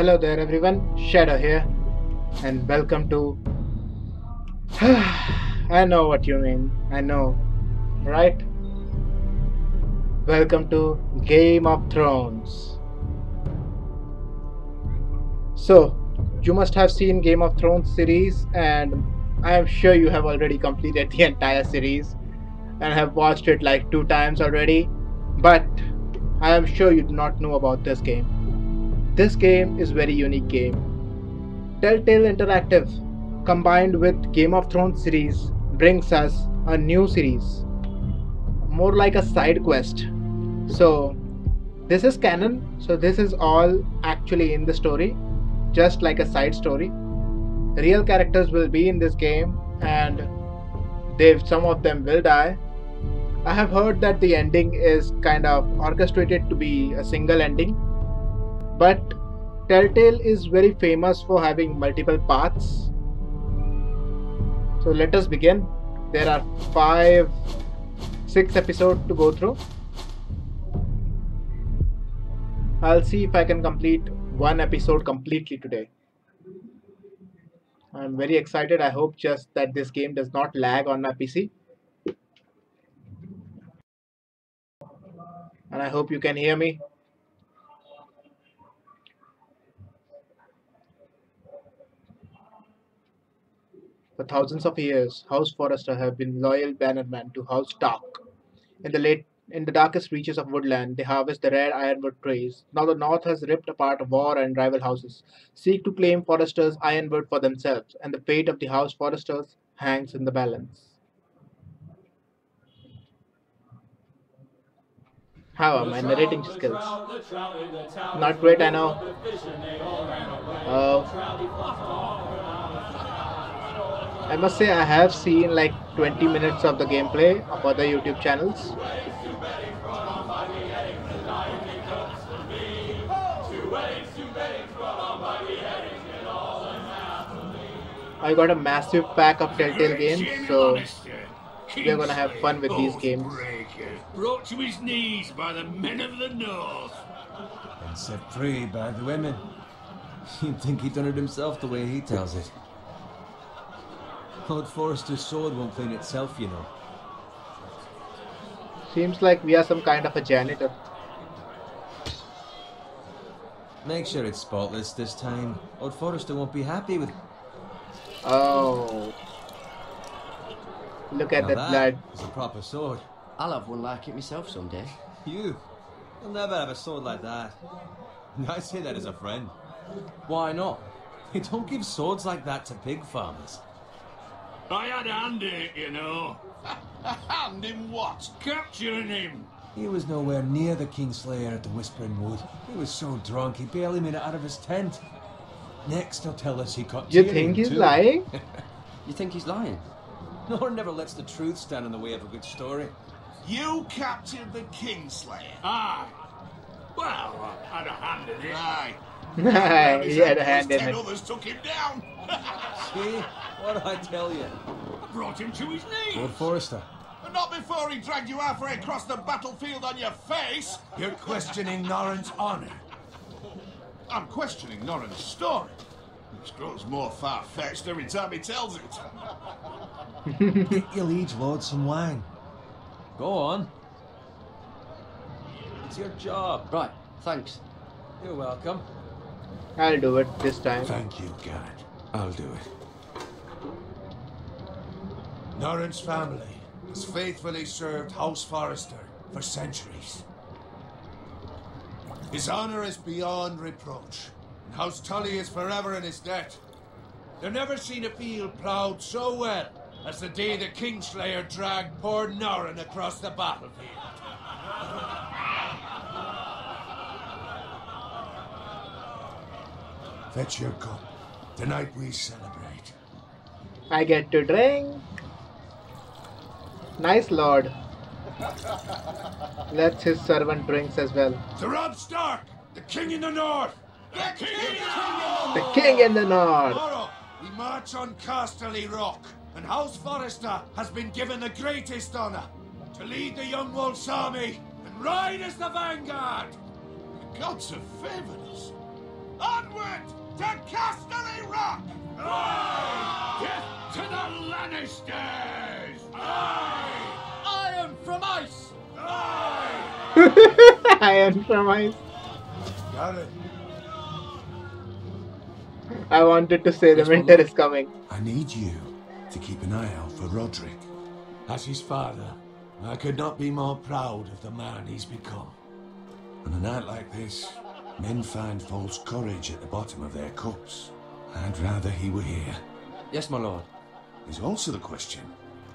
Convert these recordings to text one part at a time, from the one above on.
Hello there everyone, Shadow here, and welcome to... I know what you mean, I know, right? Welcome to Game of Thrones. So, you must have seen Game of Thrones series, and I am sure you have already completed the entire series and have watched it like 2 times already, but I am sure you do not know about this game. This game is very unique game. Telltale Interactive combined with Game of Thrones series brings us a new series, more like a side quest. So this is canon, so this is all actually in the story, just like a side story. Real characters will be in this game and some of them will die. I have heard that the ending is kind of orchestrated to be a single ending, but Telltale is very famous for having multiple paths. So let us begin. There are 6 episodes to go through. I'll see if I can complete one episode completely today. I'm very excited. I hope just that this game does not lag on my PC. And I hope you can hear me. For thousands of years, House Forrester have been loyal bannermen to House Stark. In the darkest reaches of woodland, they harvest the rare ironwood trees. Now the North has ripped apart war and rival houses, seek to claim Forrester's ironwood for themselves, and the fate of the House Forresters hangs in the balance. How are my narrating skills? Not great, I know. I must say I have seen like 20 minutes of the gameplay of other YouTube channels. I got a massive pack of Telltale games, so we're gonna have fun with these games. Brought to his knees by the men of the North. And set free by the women. You'd think he'd done it himself the way he tells it. Lord Forrester's sword won't clean itself, you know. Seems like we are some kind of a janitor. Make sure it's spotless this time. Lord Forrester won't be happy with... Oh. Look at that blood. It's a proper sword. I'll have one like it myself someday. You'll never have a sword like that. I say that as a friend. Why not? You don't give swords like that to pig farmers. I had a hand in it, you know. A hand in what? Capturing him. He was nowhere near the Kingslayer at the Whispering Wood. He was so drunk he barely made it out of his tent. Next he'll tell us he caught You think he's lying? You think he's lying? No one never lets the truth stand in the way of a good story. You captured the Kingslayer. Aye. Well, I had a hand in it. Aye. He had a hand in 10 it. others took him down. See? What did I tell you? I brought him to his knees. Lord Forrester. But not before he dragged you halfway across the battlefield on your face. You're questioning Norrin's honor. I'm questioning Norrin's story. It grows more far-fetched every time he tells it. Get your liege lord some wine. Go on. It's your job. Right, thanks. You're welcome. I'll do it this time. Thank you, Garrett. I'll do it. Norrin's family has faithfully served House Forrester for centuries. His honor is beyond reproach, and House Tully is forever in his debt. They've never seen a field ploughed so well as the day the Kingslayer dragged poor Norrin across the battlefield. Fetch your cup. Tonight we celebrate. I get to drink. Nice lord. Let his servant drinks as well. To Robb Stark, the King in the North! The king! The king in the north. Tomorrow, we march on Casterly Rock, and House Forrester has been given the greatest honor to lead the Young Wolf's army and ride as the vanguard. The gods have favored us. Onward! Onward to Casterly Rock! Death to the Lannisters! Iron from ice! Iron from ice. Garrett, I wanted to say the Yes, my winter lord. is coming. I need you to keep an eye out for Roderick. as his father, I could not be more proud of the man he's become. On a night like this, men find false courage at the bottom of their cups. I'd rather he were here. Yes, my lord. There's also the question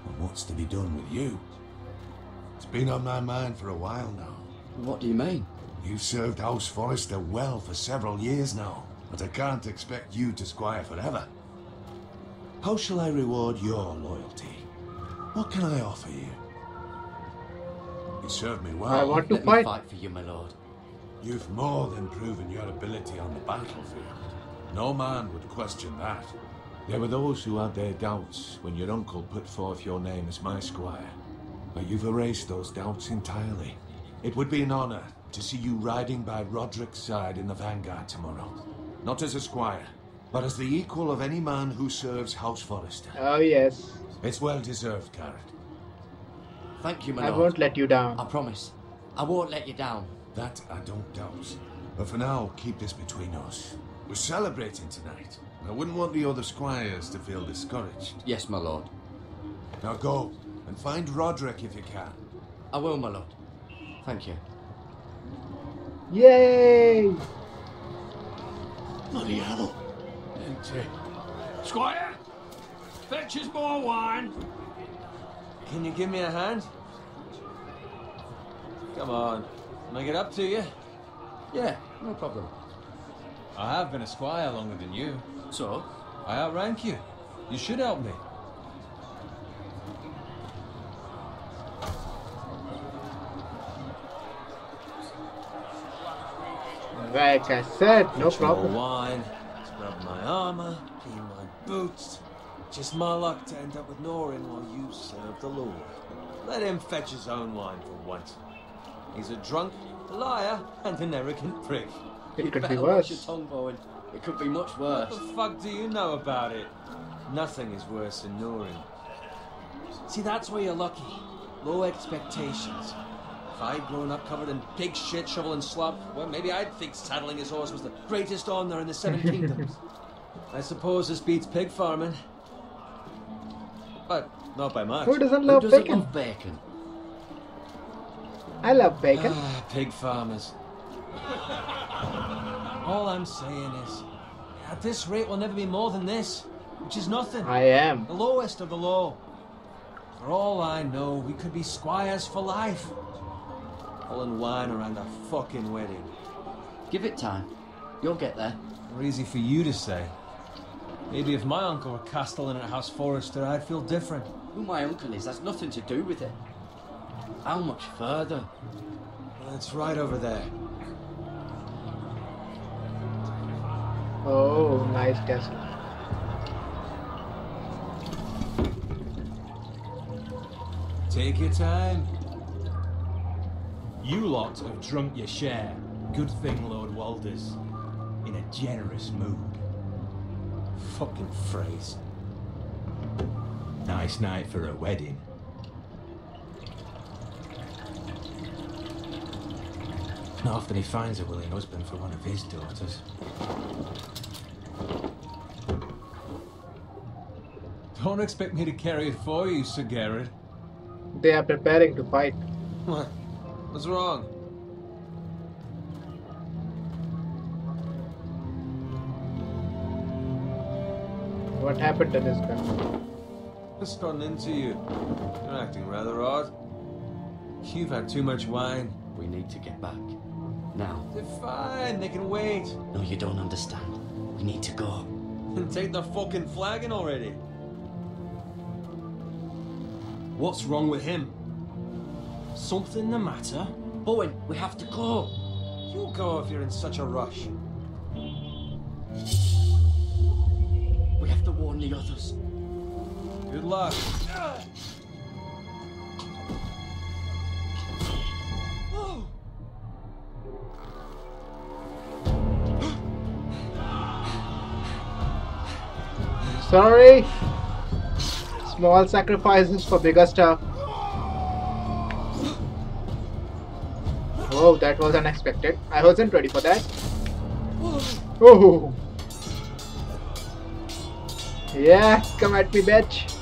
of what's to be done with you. It's been on my mind for a while now. What do you mean? You've served House Forrester well for several years now, but I can't expect you to squire forever. How shall I reward your loyalty? What can I offer you? You served me well. I want to Let me fight. fight for you, my lord. You've more than proven your ability on the battlefield. No man would question that. There were those who had their doubts when your uncle put forth your name as my squire. But you've erased those doubts entirely. It would be an honor to see you riding by Roderick's side in the vanguard tomorrow. Not as a squire, but as the equal of any man who serves House Forrester. Oh yes. It's well deserved, Garrett. Thank you, my I lord. won't let you down. I promise. I won't let you down. That I don't doubt. But for now, keep this between us. We're celebrating tonight. I wouldn't want the other squires to feel discouraged. Yes, my lord. Now go, and find Roderick if you can. I will, my lord. Thank you. Yay! Bloody hell. Squire, fetch us more wine. Can you give me a hand? Come on, make it up to you. Yeah, no problem. I have been a squire longer than you. So, I outrank you. You should help me. Like I said, no Fetch more problem. wine, scrub my armor, clean my boots. Just my luck to end up with Norin while you serve the Lord. Let him fetch his own wine for once. He's a drunk, a liar, and an arrogant prick. It could be better watch your worse. tongue, Bowen. It could be much worse. What the fuck do you know about it? Nothing is worse than Norin. See, that's where you're lucky. Low expectations. If I'd grown up covered in pig shit, shovel and slop, well, maybe I'd think saddling his horse was the greatest honor in the Seven Kingdoms. I suppose this beats pig farming. But not by much. Who doesn't Who love doesn't bacon? love bacon? I love bacon. Ah, pig farmers. All I'm saying is, at this rate, we'll never be more than this, which is nothing. I am. The lowest of the low. For all I know, we could be squires for life. Pulling wine around a fucking wedding. Give it time. You'll get there. Or easy for you to say. Maybe if my uncle were castellan at House Forrester, I'd feel different. Who my uncle is has nothing to do with it. How much further? Well, it's right over there. Oh, nice castle. Take your time. You lot have drunk your share. Good thing Lord Walder's in a generous mood. Fucking phrase. Nice night for a wedding. Not often he finds a willing husband for one of his daughters. Don't expect me to carry it for you, Sir Garrett. They are preparing to fight. What? What's wrong? What happened to this guy? What's gotten into you? You're acting rather odd. You've had too much wine. We need to get back. Now. They're fine, they can wait. No, you don't understand. We need to go. And take the fucking flagon already. What's wrong with him? Something the matter? Bowen, we have to go. You go if you're in such a rush. We have to warn the others. Good luck. Sorry. Small sacrifices for bigger stuff. Oh, that was unexpected. I wasn't ready for that. Oh. Yeah, come at me, bitch.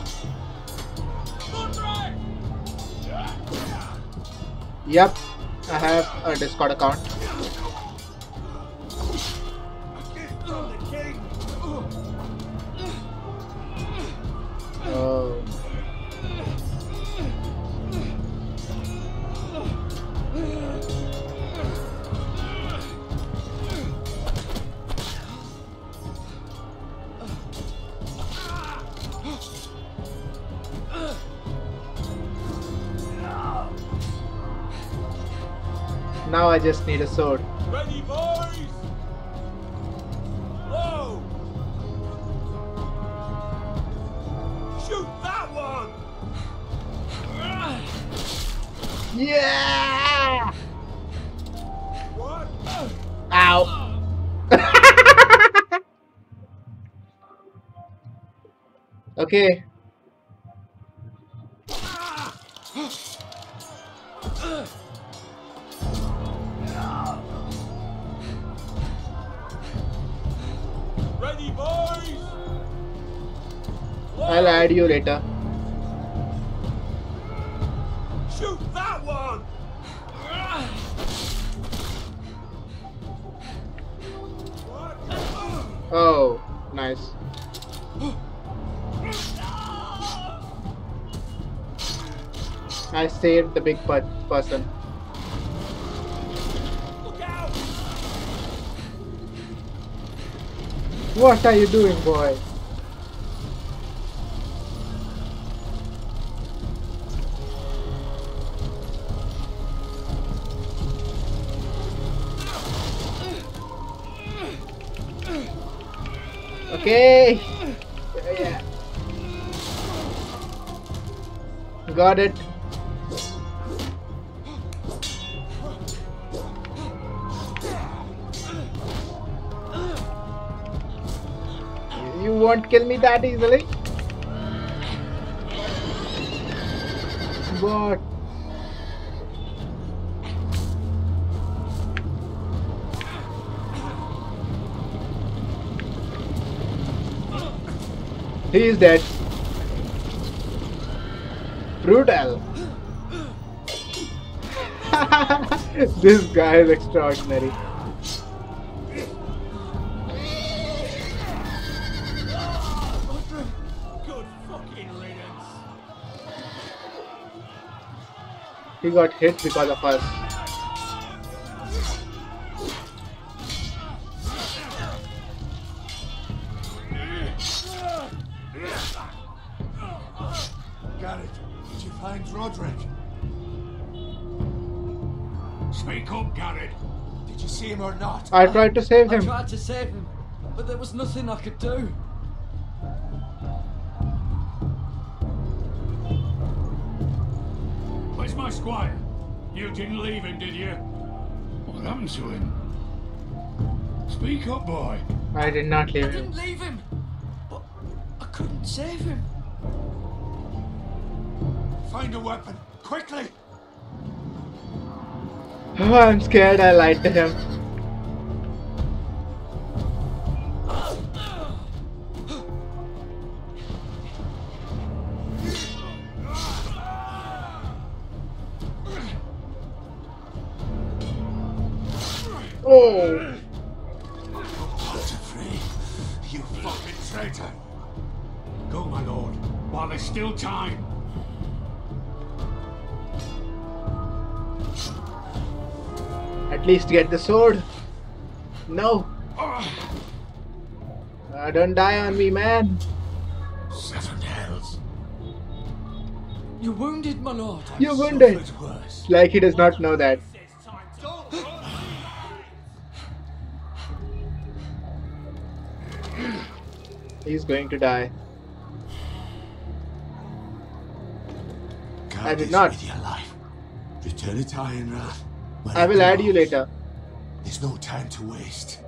Yep, I have a Discord account. Oh. Now I just need a sword. Ready, boys! Whoa! Shoot that one! Yeah! What? Ow! Okay. Ready, boys! I'll add you later. Shoot that one! Oh, nice. I saved the big person. Look out! What are you doing, boy? Okay. Yeah. Got it. You won't kill me that easily. What? He is dead. Brutal. This guy is extraordinary. Good fucking riddance. He got hit because of us. Garrett, did you find Roderick? Speak up, Garrett. Did you see him or not? I tried to save I him. tried to save him, but there was nothing I could do. Where's my squire? You didn't leave him, did you? What happened to him? Speak up, boy. I did not I leave him. didn't leave him, but I couldn't save him. Find a weapon, quickly! Oh, I'm scared I lied to him. Oh! Not afraid, you fucking traitor! Go, my lord, while there's still time. At least get the sword. No. Don't die on me, man. Seven hells. You're wounded, my lord. You're wounded. Suffered worse. Like he does not know that. He's going to die. I did not. With your life. Return it to Ironrath. when I it will add you belongs. later. There's no time to waste.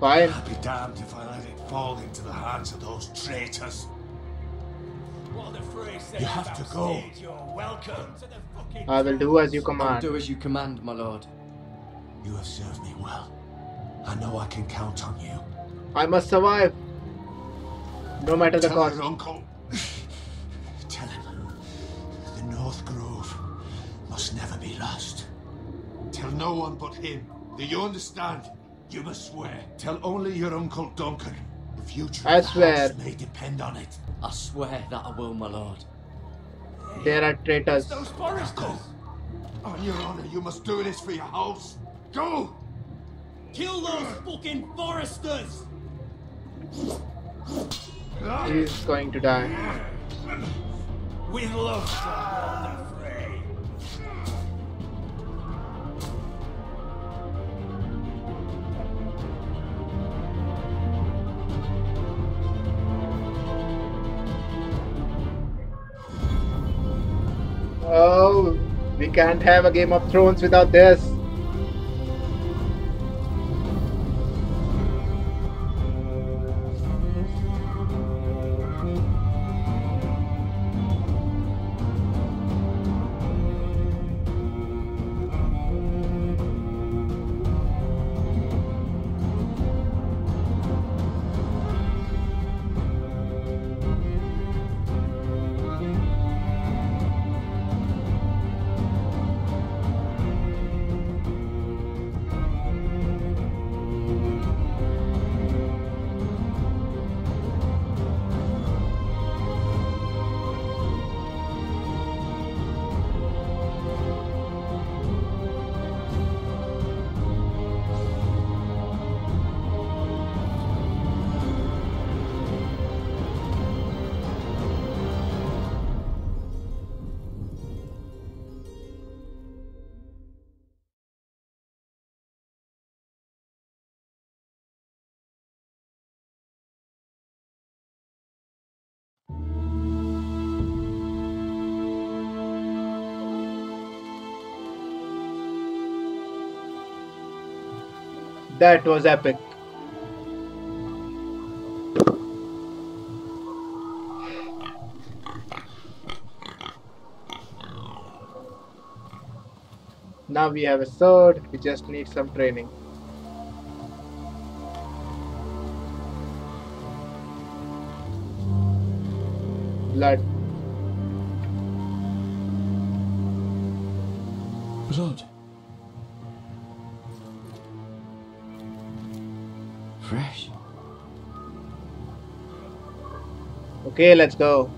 Fine. I'll be damned if I let it fall into the hands of those traitors. You have to go. You're welcome. I will do as you I'll command. do as you command, my lord. You have served me well. I know I can count on you. I must survive. No matter the Tell cost. your uncle. Tell him the North Grove must never be lost. Tell no one but him. Do you understand? You must swear. Tell only your Uncle Duncan. The future I of the swear. house may depend on it. I swear that I will, my lord. There are traitors. Those foresters. Go. On your honor, you must do this for your house. Go! Kill those fucking foresters. He's going to die. We love the fray. Oh, we can't have a Game of Thrones without this. That was epic. Now we have a sword, we just need some training. Blood. Blood. Fresh. Okay, let's go.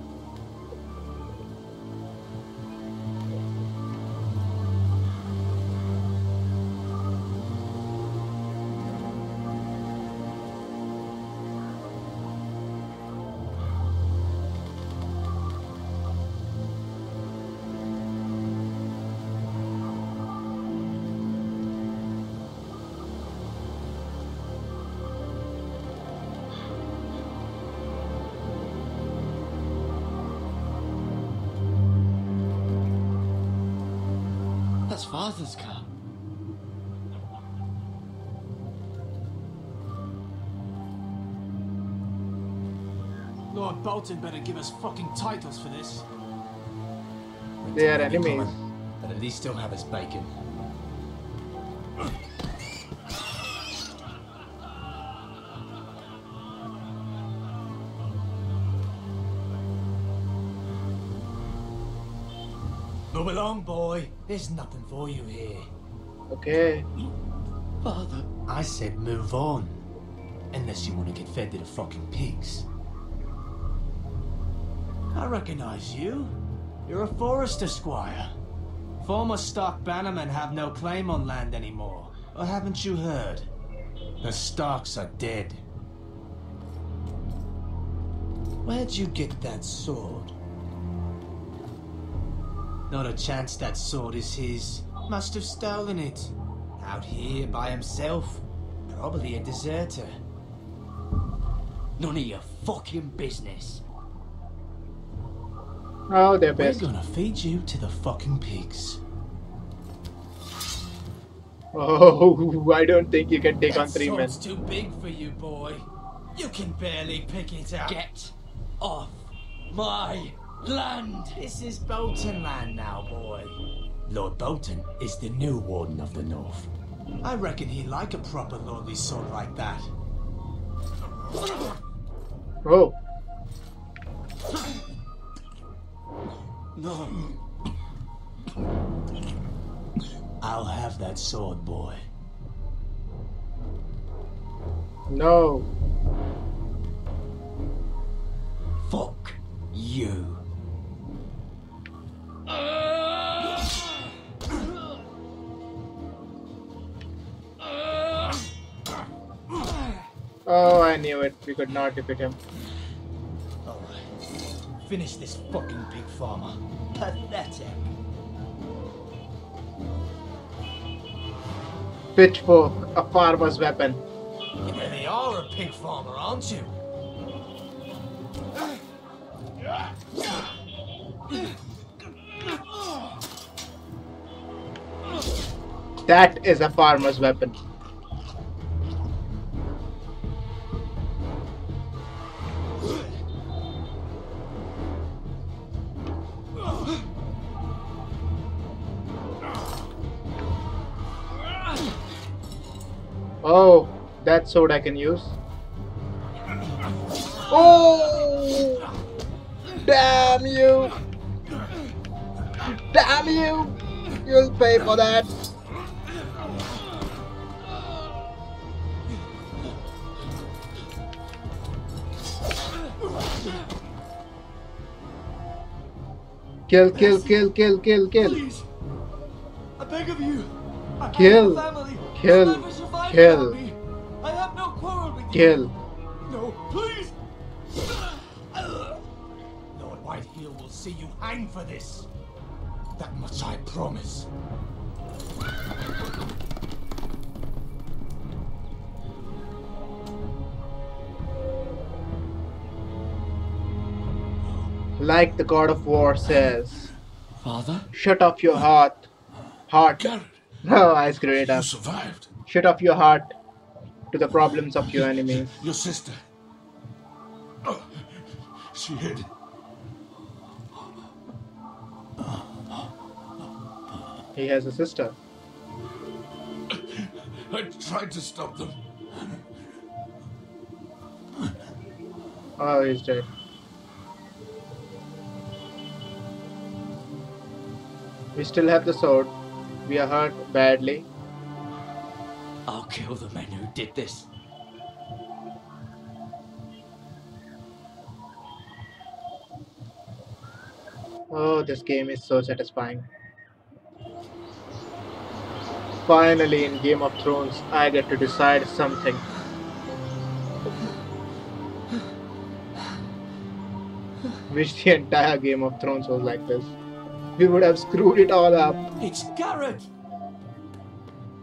That's Father's car. Lord Bolton better give us fucking titles for this. They are enemies. But at least still have his bacon. Move along, boy. There's nothing for you here. Okay. Father. I said move on. Unless you want to get fed to the fucking pigs. I recognize you. You're a forester squire. Former stock bannermen have no claim on land anymore. Or haven't you heard? The Starks are dead. Where'd you get that sword? Not a chance that sword is his. Must have stolen it. Out here by himself. Probably a deserter. None of your fucking business. Oh, they're We're best. gonna feed you to the fucking pigs. Oh, I don't think you can take That on 3 men. sword's too big for you, boy. You can barely pick it up. Get off my land! This is Bolton land now, boy. Lord Bolton is the new Warden of the North. I reckon he'd like a proper lordly sword like that. Oh, No. I'll have that sword, boy. no. Fuck you. Oh, I knew it. We could not defeat him. Alright. Finish this fucking pig farmer. Pathetic. Pitchfork, a farmer's weapon. You really are a pig farmer, aren't you? That is a farmer's weapon. Oh, that sword I can use. Oh! Damn you! Damn you! You'll pay for that. Kill, kill, kill, kill, kill, kill. Please! I beg of you! Kill. I have a family. Kill. You'll never survive Kill. without me. I have no quarrel with you. Kill. No, please! Lord Whitehill will see you hang for this. That much I promise. Like the God of War says, Father? shut off your heart. Heart. Garrett, No, I screwed it you up. survived. Shut off your heart to the problems of your enemies. Your sister. Oh, she hid. He has a sister. I tried to stop them. Oh, he's dead. We still have the sword. We are hurt badly. I'll kill the men who did this. Oh, this game is so satisfying. Finally, in Game of Thrones, I get to decide something. Wish the entire Game of Thrones was like this. We would have screwed it all up. It's Garrett!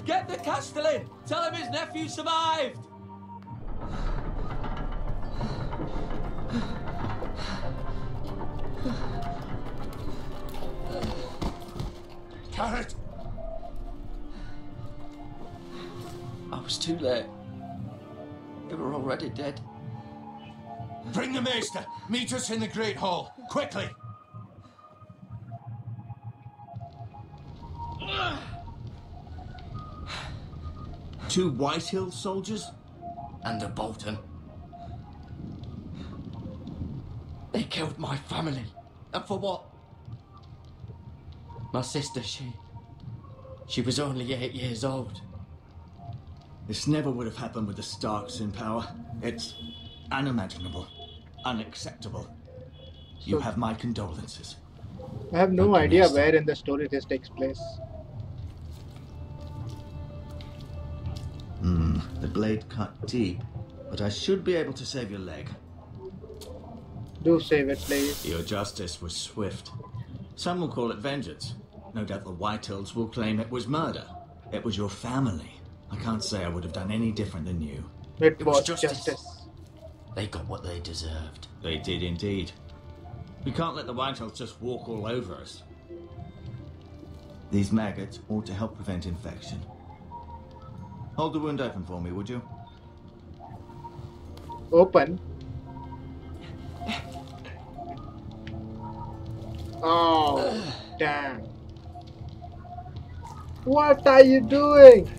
Get the Castellan! Tell him his nephew survived! Garrett! I was too late. They were already dead. Bring the maester. Meet us in the Great Hall. Quickly. Two Whitehill soldiers? And a Bolton. They killed my family. And for what? My sister, she was only 8 years old. This never would have happened with the Starks in power. It's unimaginable. Unacceptable. You have my condolences. I have no idea where in the story this takes place. The blade cut deep, but I should be able to save your leg. Do save it, please. Your justice was swift. Some will call it vengeance. No doubt the Whitehills will claim it was murder. It was your family. I can't say I would have done any different than you. It was was justice. justice. They got what they deserved. They did indeed. We can't let the Whitehills just walk all over us. These maggots ought to help prevent infection. Hold the wound open for me, would you? Open. Oh, damn. What are you doing?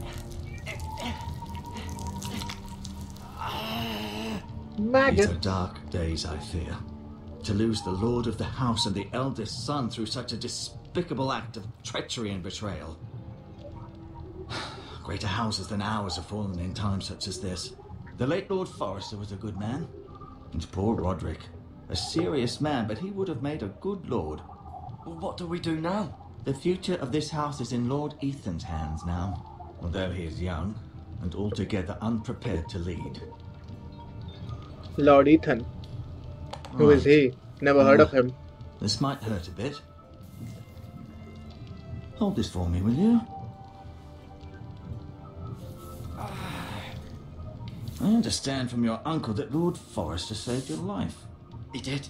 These Maggot. are dark days, I fear. To lose the lord of the house and the eldest son through such a despicable act of treachery and betrayal. Greater houses than ours have fallen in times such as this. The late Lord Forrester was a good man. And poor Roderick. A serious man, but he would have made a good lord. Well, what do we do now? The future of this house is in Lord Ethan's hands now, although he is young and altogether unprepared to lead. Lord Ethan. Who is he? Never heard of him. This might hurt a bit. Hold this for me, will you? I understand from your uncle that Lord Forrester saved your life. He did.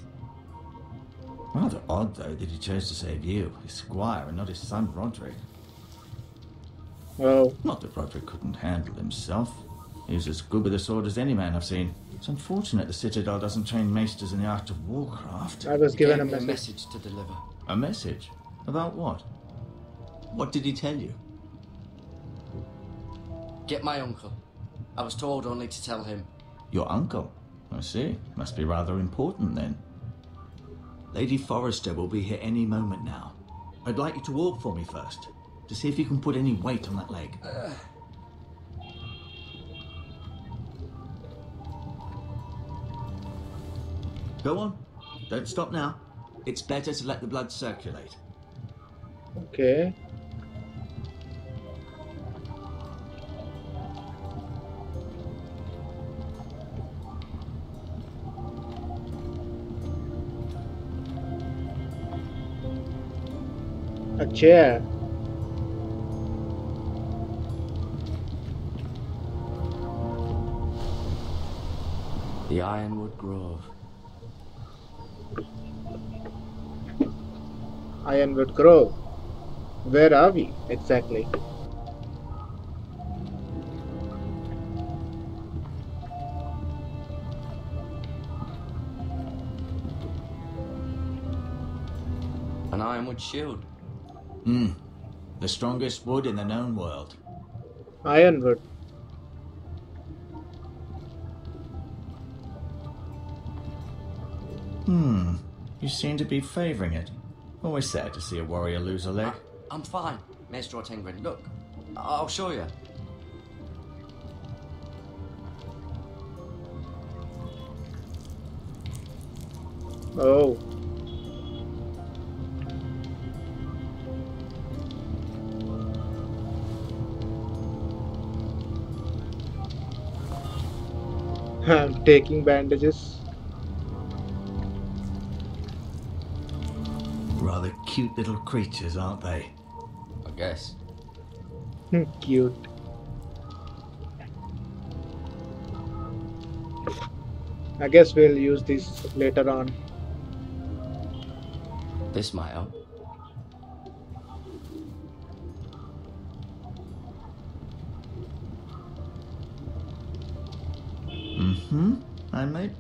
Rather odd, though, that he chose to save you, his squire, and not his son Roderick. Oh, Not that Roderick couldn't handle himself. He was as good with a sword as any man I've seen. It's unfortunate the Citadel doesn't train maesters in the art of warcraft. I was given a Gave me message. to deliver. A message? About what? What did he tell you? Get my uncle. I was told only to tell him. Your uncle? I see. Must be rather important then. Lady Forrester will be here any moment now. I'd like you to walk for me first, to see if you can put any weight on that leg. Go on. Don't stop now. It's better to let the blood circulate. Okay. A chair. The Ironwood Grove. Ironwood Grove. Where are we exactly? An ironwood shield. The strongest wood in the known world. Ironwood. You seem to be favouring it. Always sad to see a warrior lose a leg. I'm fine, Maestro Tengrin. Look, I'll show you. Oh. I'm taking bandages. Rather cute little creatures, aren't they? I guess. Cute. I guess we'll use these later on. This might help. I mate.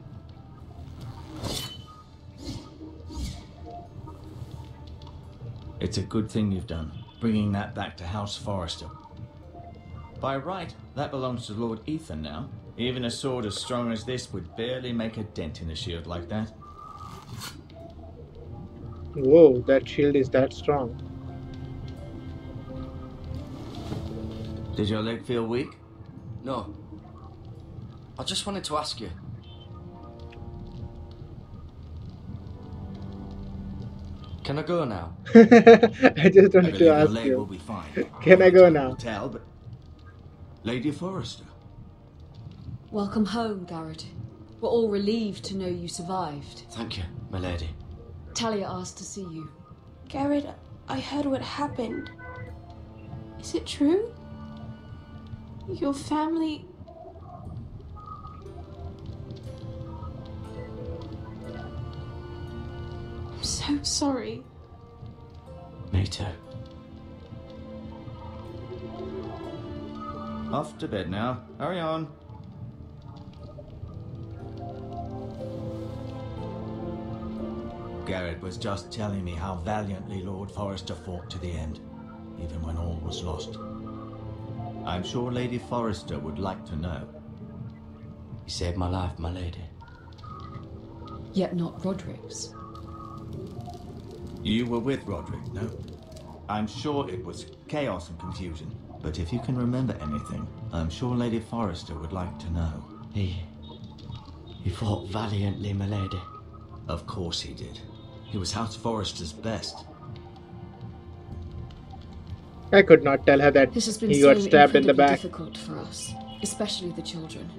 It's a good thing you've done, bringing that back to House Forrester. By right, that belongs to Lord Ethan now. Even a sword as strong as this would barely make a dent in a shield like that. Whoa, that shield is that strong. Did your leg feel weak? No. I just wanted to ask you. Can I go now? I just wanted to Your ask leg will you. be fine. Can I go Time now? will tell, but Lady Forrester. Welcome home, Garrett. We're all relieved to know you survived. Thank you, my lady. Talia asked to see you. Garrett, I heard what happened. Is it true? Your family... I'm so sorry. Me too. Off to bed now. Hurry on. Garrett was just telling me how valiantly Lord Forrester fought to the end, even when all was lost. I'm sure Lady Forrester would like to know. You saved my life, my lady. Yet not Roderick's. You were with Roderick, no? I'm sure it was chaos and confusion, but if you can remember anything, I'm sure Lady Forrester would like to know. He fought valiantly, my lady. Of course he did. He was House Forrester's best. I could not tell her that This has been he so got stabbed in the incredibly back. difficult for us, especially the children.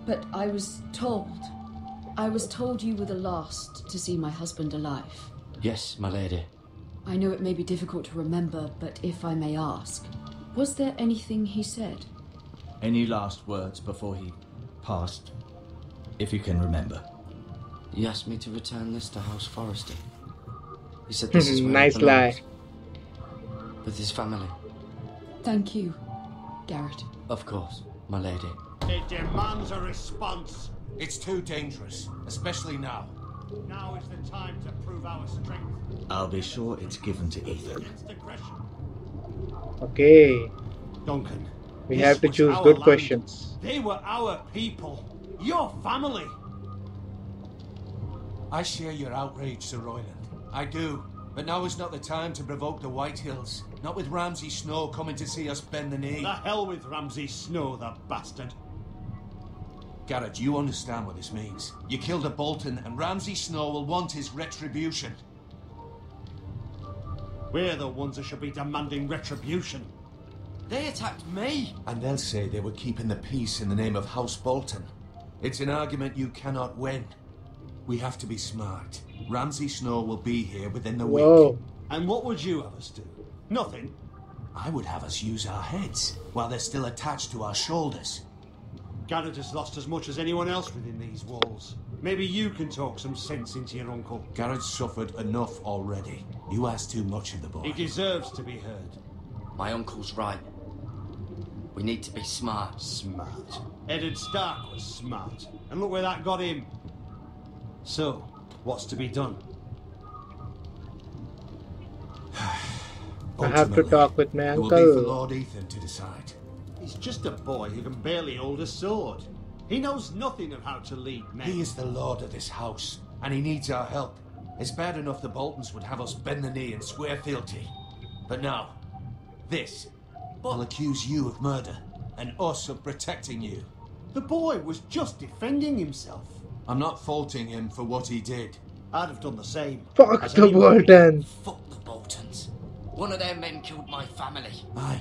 But I was told you were the last to see my husband alive. Yes, my lady. I know it may be difficult to remember, but if I may ask, was there anything he said? Any last words before he passed? If you can remember. He asked me to return this to House Forrester. He said this is where Nice it belongs. lie. With his family. Thank you, Garrett. Of course, my lady. It demands a response. It's too dangerous, especially now. Now is the time to prove our strength I'll be sure it's given to Ethan. against aggression. Okay, Duncan, we this have to was choose our good land. questions. They were our people. Your family. I share your outrage, Sir Royland. I do. But now is not the time to provoke the Whitehills. Not with Ramsay Snow coming to see us bend the knee. The hell with Ramsay Snow, the bastard. Garrett, you understand what this means. You killed a Bolton, and Ramsay Snow will want his retribution. We're the ones that should be demanding retribution. They attacked me! And they'll say they were keeping the peace in the name of House Bolton. It's an argument you cannot win. We have to be smart. Ramsay Snow will be here within the week. Whoa. And what would you have us do? Nothing. I would have us use our heads while they're still attached to our shoulders. Garrett has lost as much as anyone else within these walls. Maybe you can talk some sense into your uncle. Garrett's suffered enough already. You ask too much of the boy. He deserves to be heard. My uncle's right. We need to be smart. Smart. Eddard Stark was smart. And look where that got him. So, what's to be done? I have to talk with my It will be for uncle. Lord Ethan to decide. He's just a boy who can barely hold a sword. He knows nothing of how to lead men. He is the lord of this house, and he needs our help. It's bad enough the Boltons would have us bend the knee and swear fealty. But now, this will accuse you of murder, and us of protecting you. The boy was just defending himself. I'm not faulting him for what he did. I'd have done the same. Fuck As the anyone. Boltons. Fuck the Boltons. One of their men killed my family. Aye,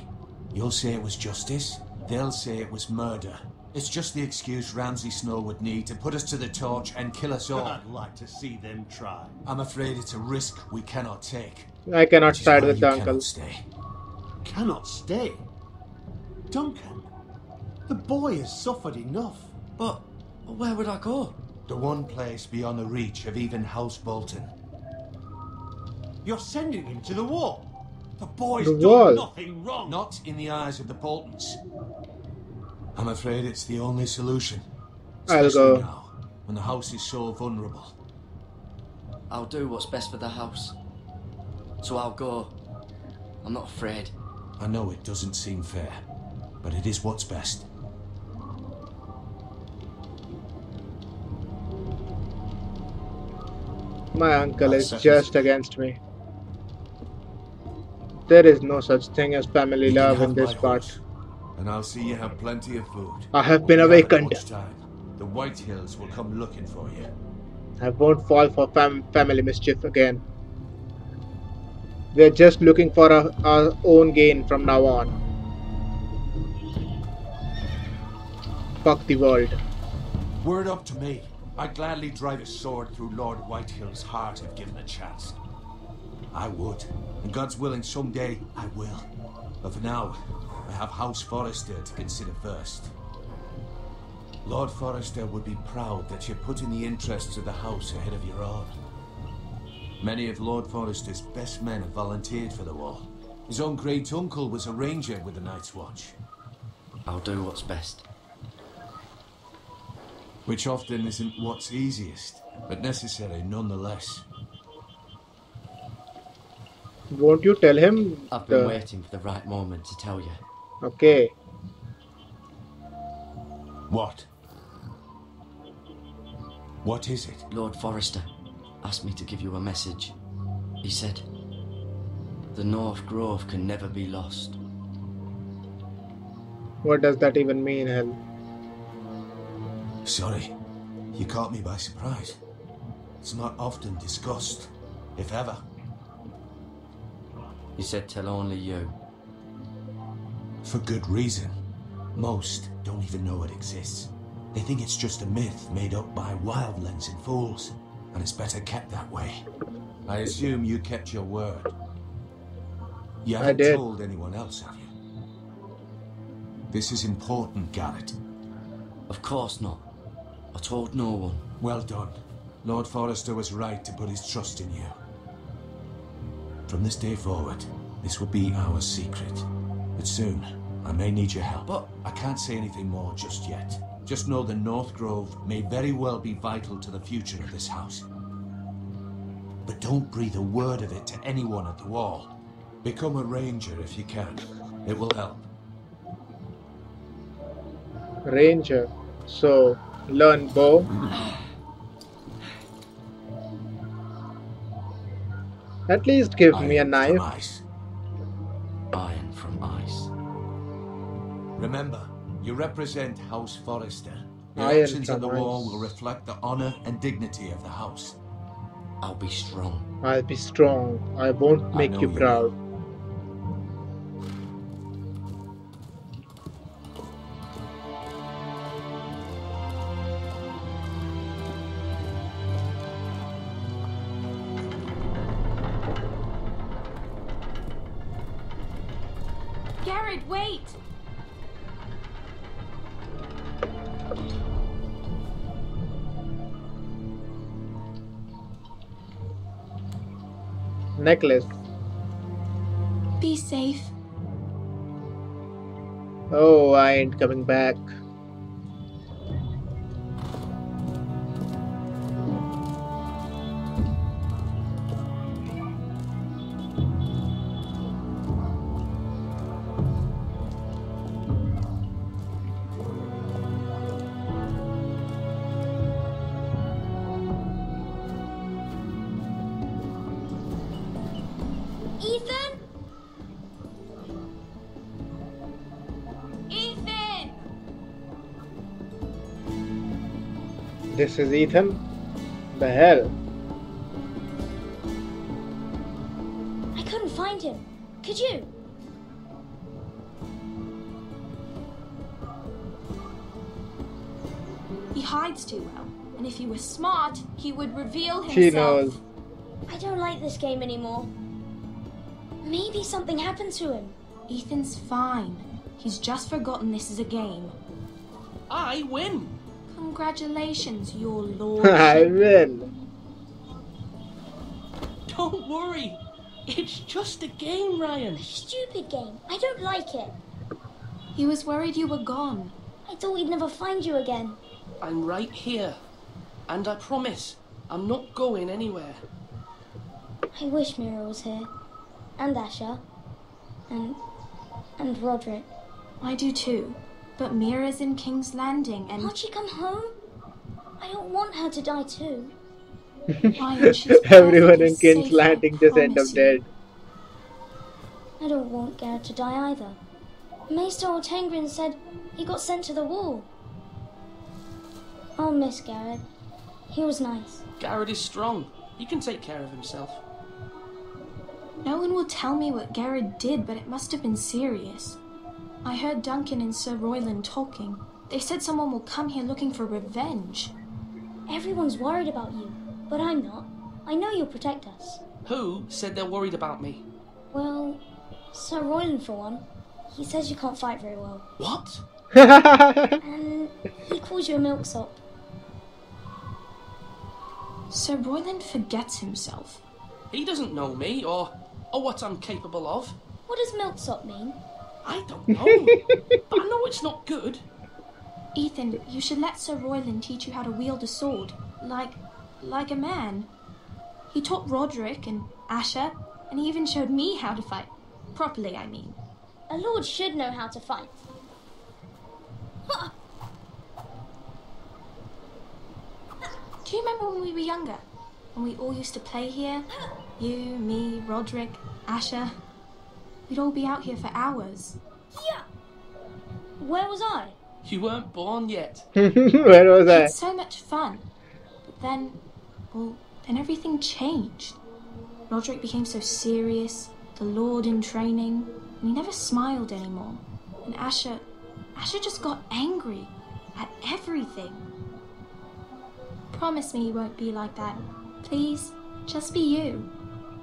you'll say it was justice, they'll say it was murder. It's just the excuse Ramsay Snow would need to put us to the torch and kill us all. I'd like to see them try. I'm afraid it's a risk we cannot take. I cannot Which is side why with you the cannot uncle. stay. Cannot stay. Duncan, the boy has suffered enough. But where would I go? The one place beyond the reach of even House Bolton. You're sending him to the wall. The boy's The done wall. nothing wrong. Not in the eyes of the Boltons. I'm afraid it's the only solution. I'll Especially go. now, when the house is so vulnerable. I'll do what's best for the house. So I'll go. I'm not afraid. I know it doesn't seem fair, but it is what's best. My uncle is That's just against me. There is no such thing as family You can love have in this my part. horse, and I'll see you have plenty of food. I have been You haven't awakened. much time. The Whitehills will come looking for you. I won't fall for family mischief again. We're just looking for our own gain from now on. Fuck the world. Word up to me. I'd gladly drive a sword through Lord Whitehill's heart if given a chance. I would. And God's willing, someday I will. But for now, I have House Forrester to consider first. Lord Forrester would be proud that you're putting the interests of the house ahead of your own. Many of Lord Forrester's best men have volunteered for the war. His own great-uncle was a ranger with the Night's Watch. I'll do what's best. Which often isn't what's easiest, but necessary nonetheless. Won't you tell him? I've been waiting for the right moment to tell you. Okay. What? What is it? Lord Forrester asked me to give you a message. He said, the North Grove can never be lost. What does that even mean, hell? Sorry, you caught me by surprise. It's not often discussed, if ever. He said tell only you. For good reason. Most don't even know it exists. They think it's just a myth made up by wildlings and fools, and it's better kept that way. I assume you kept your word. You haven't told anyone else, have you? This is important, Garrett. Of course not. I told no one. Well done. Lord Forrester was right to put his trust in you. From this day forward, this will be our secret. But soon, I may need your help. But I can't say anything more just yet. Just know the North Grove may very well be vital to the future of this house. But don't breathe a word of it to anyone at the wall. Become a ranger if you can. It will help. Ranger. So, learn bow. At least give me a knife. Ice. Iron from ice. Remember, you represent House Forrester. Your Iron actions at the from wall ice. will reflect the honor and dignity of the house. I'll be strong. I'll be strong. I won't make know you you proud. Garrett, wait! Necklace. Be safe. Oh, I ain't coming back. Ethan? Ethan! This is Ethan? The hell? I couldn't find him. Could you? He hides too well, and if he was smart, he would reveal himself. She knows. I don't like this game anymore. Maybe something happened to him. Ethan's fine. He's just forgotten this is a game. I win! Congratulations, your I lordship. win. Don't worry. It's just a game, Ryan. Stupid game. I don't like it. He was worried you were gone. I thought we'd never find you again. I'm right here. And I promise, I'm not going anywhere. I wish Mira was here. And Asher. And Roderick. I do too. But Mira's in King's Landing and... Can't she come home? I don't want her to die too. Ryan, she's Everyone perfectly in King's safe, Landing I just end up promise you. dead. I don't want Garrett to die either. Maester Ortengrin said he got sent to the wall. I'll miss Garrett. He was nice. Garrett is strong. He can take care of himself. No one will tell me what Garrett did, but it must have been serious. I heard Duncan and Sir Royland talking. They said someone will come here looking for revenge. Everyone's worried about you, but I'm not. I know you'll protect us. Who said they're worried about me? Well, Sir Royland for one. He says you can't fight very well. What? And he calls you a milksop. Sir Royland forgets himself. He doesn't know me or what I'm capable of. What does milksop mean? I don't know. But I know it's not good. Ethan, you should let Sir Royland teach you how to wield a sword. Like a man. He taught Roderick and Asher, and he even showed me how to fight. Properly, I mean. A lord should know how to fight. Do you remember when we were younger? When we all used to play here? You, me, Roderick, Asher. We'd all be out here for hours. Yeah. Where was I? You weren't born yet. Where was I? It's so much fun. But then everything changed. Roderick became so serious, the Lord in training, and he never smiled anymore. And Asher just got angry at everything. Promise me you won't be like that. Please, just be you.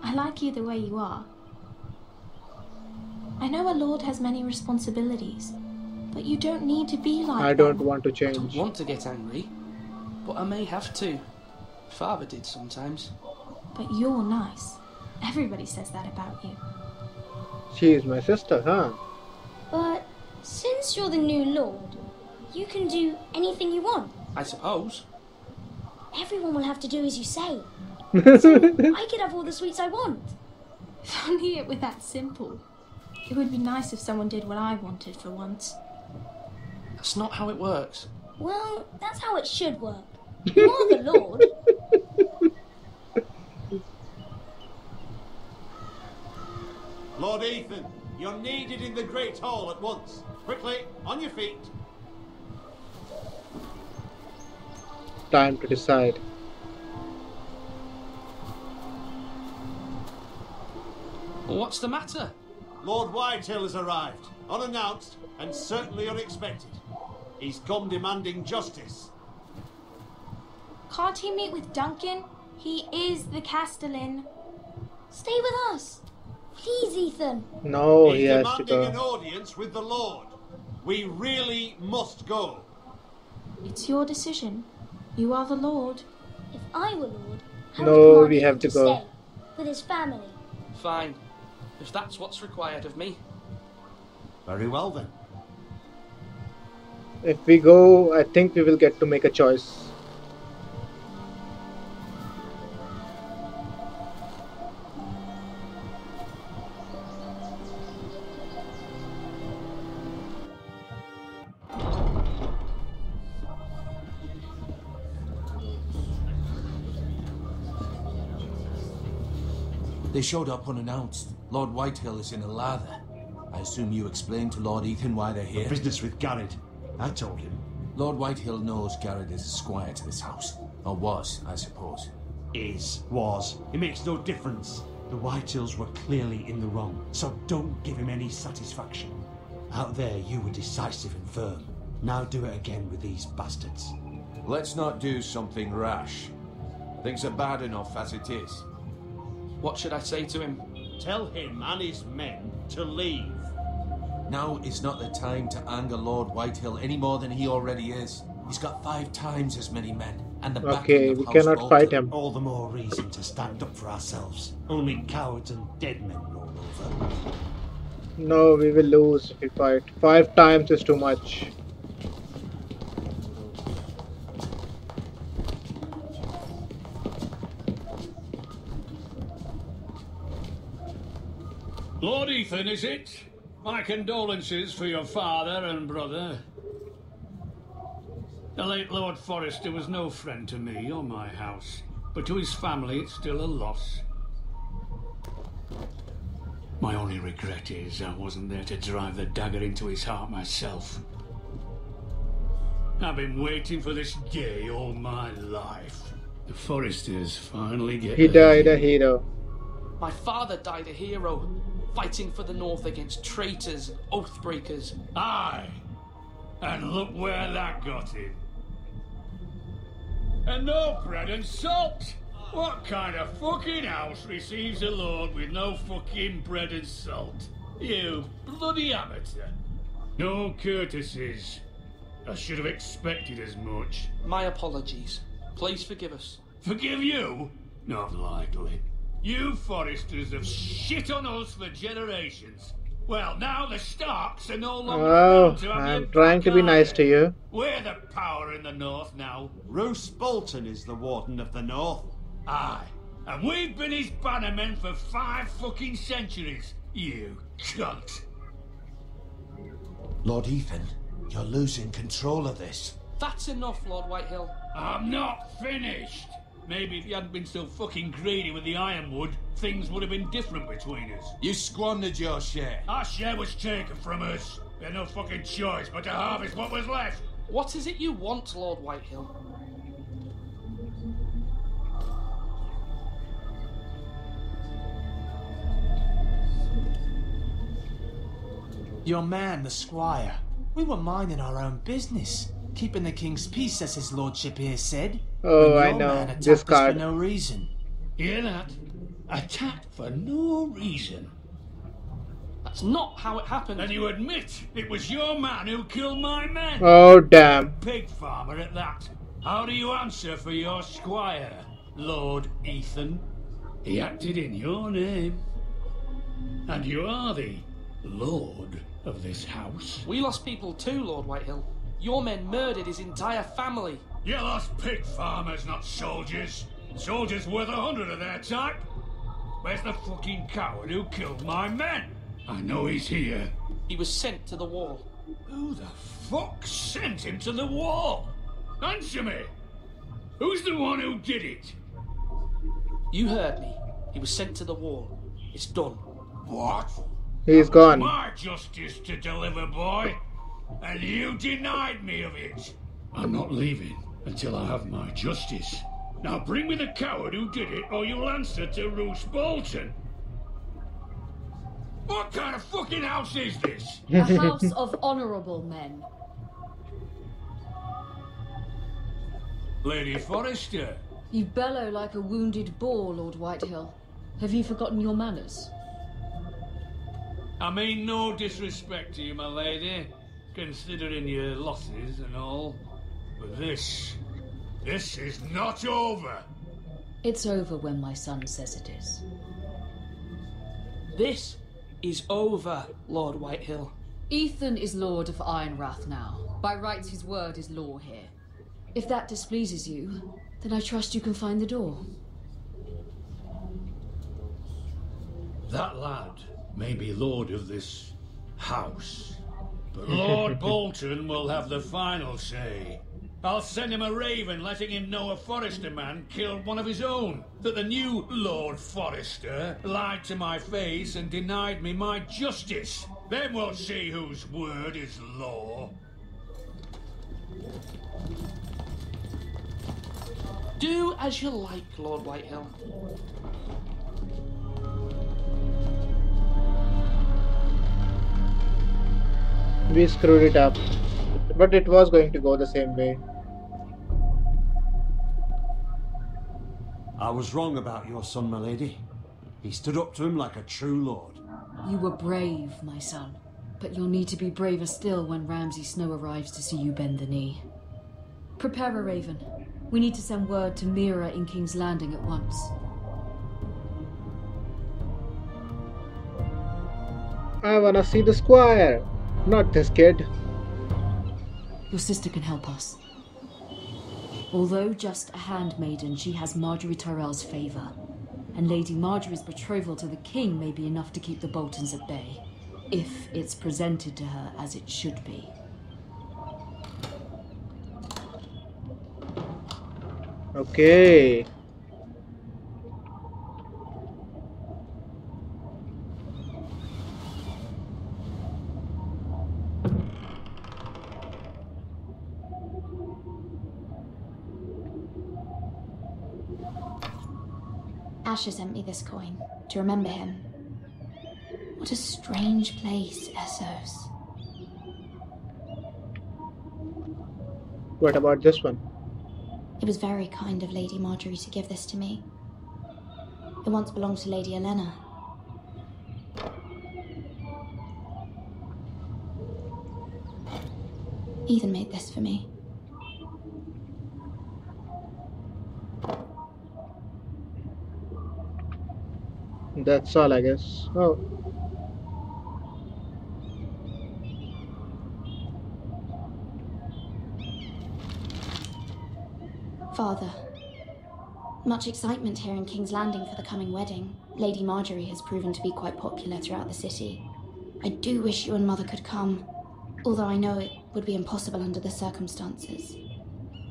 I like you the way you are. I know a lord has many responsibilities, but you don't need to be like I don't want to I don't change. want to get angry, but I may have to. Father did sometimes. But you're nice. Everybody says that about you. She is my sister, huh? But since you're the new lord, you can do anything you want. I suppose. Everyone will have to do as you say. So I could have all the sweets I want. If only it were that simple. It would be nice if someone did what I wanted for once. That's not how it works. Well, that's how it should work. You're the lord. Lord Ethan, you're needed in the Great Hall at once. Quickly, on your feet. Time to decide. What's the matter? Lord Whitehill has arrived, unannounced and certainly unexpected. He's come demanding justice. Can't he meet with Duncan? He is the Castellan. Stay with us. Please, Ethan. No, he He's has to demanding an go. audience with the Lord. We really must go. It's your decision. You are the Lord. If I were lord, I would No, command we have Ethan to go. stay with his family. Fine. If that's what's required of me. Very well then. If we go, I think we will get to make a choice. They showed up unannounced. Lord Whitehill is in a lather. I assume you explained to Lord Ethan why they're here? Business with Garrett. I told him. Lord Whitehill knows Garrett is a squire to this house. Or was, I suppose. Was. It makes no difference. The Whitehills were clearly in the wrong, so don't give him any satisfaction. Out there, you were decisive and firm. Now do it again with these bastards. Let's not do something rash. Things are bad enough as it is. What should I say to him? Tell him and his men to leave. Now is not the time to anger Lord Whitehill any more than he already is. He's got 5 times as many men, and the backing Okay, of we House cannot Bolton. fight him. All the more reason to stand up for ourselves. Only cowards and dead men roll over. No, we will lose if we fight. 5 times is too much. Lord Ethan, is it? My condolences for your father and brother. The late Lord Forrester was no friend to me or my house, but to his family it's still a loss. My only regret is I wasn't there to drive the dagger into his heart myself. I've been waiting for this day all my life. The Forresters finally get He died a hero. My father died a hero, fighting for the North against traitors and oathbreakers. Aye, and look where that got him. And no bread and salt! What kind of fucking house receives a lord with no fucking bread and salt? You bloody amateur. No courtesies. I should have expected as much. My apologies. Please forgive us. Forgive you? Not likely. You Forresters have shit on us for generations. Well, now the Starks are no longer Oh, around to have I'm you trying back, to be are nice they? to you. We're the power in the north now. Roose Bolton is the Warden of the North. Aye. And we've been his bannermen for 5 fucking centuries. You cunt. Lord Ethan, you're losing control of this. That's enough, Lord Whitehill. I'm not finished. Maybe if you hadn't been so fucking greedy with the ironwood, things would have been different between us. You squandered your share. Our share was taken from us. We had no fucking choice but to harvest what was left. What is it you want, Lord Whitehill? Your man, the squire. We were minding our own business. Keeping the king's peace, as his lordship here said. Oh, when I your know. man attacked This us card. for no reason. Hear that? Attacked for no reason. That's not how it happened. And you admit it was your man who killed my men. Oh, damn. Pig farmer at that. How do you answer for your squire, Lord Ethan? He acted in your name. And you are the lord of this house. We lost people too, Lord Whitehill. Your men murdered his entire family. You lost pig farmers, not soldiers. Soldiers worth 100 of their type. Where's the fucking coward who killed my men? I know he's here. He was sent to the wall. Who the fuck sent him to the wall? Answer me! Who's the one who did it? You heard me. He was sent to the wall. It's done. What? He's gone. My justice to deliver, boy. And you denied me of it. I'm not leaving until I have my justice. Now bring me the coward who did it, or you'll answer to Roose Bolton. What kind of fucking house is this? A house of honourable men. Lady Forrester. You bellow like a wounded boar, Lord Whitehill. Have you forgotten your manners? I mean no disrespect to you, my lady, considering your losses and all. But this is not over. It's over when my son says it is. This is over, Lord Whitehill. Ethan is Lord of Ironrath now. By rights, his word is law here. If that displeases you, then I trust you can find the door. That lad may be lord of this house, but Lord Bolton will have the final say. I'll send him a raven letting him know a Forrester man killed one of his own. That the new Lord Forrester lied to my face and denied me my justice. Then we'll see whose word is law. Do as you like, Lord Whitehill. We screwed it up. But it was going to go the same way. I was wrong about your son, my lady. He stood up to him like a true lord. You were brave, my son. But you'll need to be braver still when Ramsay Snow arrives to see you bend the knee. Prepare a raven. We need to send word to Mira in King's Landing at once. I wanna see the squire, not this kid. Your sister can help us. Although just a handmaiden, she has Marjorie Tyrell's favour. And Lady Marjorie's betrothal to the king may be enough to keep the Boltons at bay. If it's presented to her as it should be. Okay. Asher sent me this coin to remember him. What a strange place, Essos. What about this one? It was very kind of Lady Marjorie to give this to me. It once belonged to Lady Elena. Ethan made this for me. That's all, I guess. Oh. Father, much excitement here in King's Landing for the coming wedding. Lady Marjorie has proven to be quite popular throughout the city. I do wish you and Mother could come, although I know it would be impossible under the circumstances.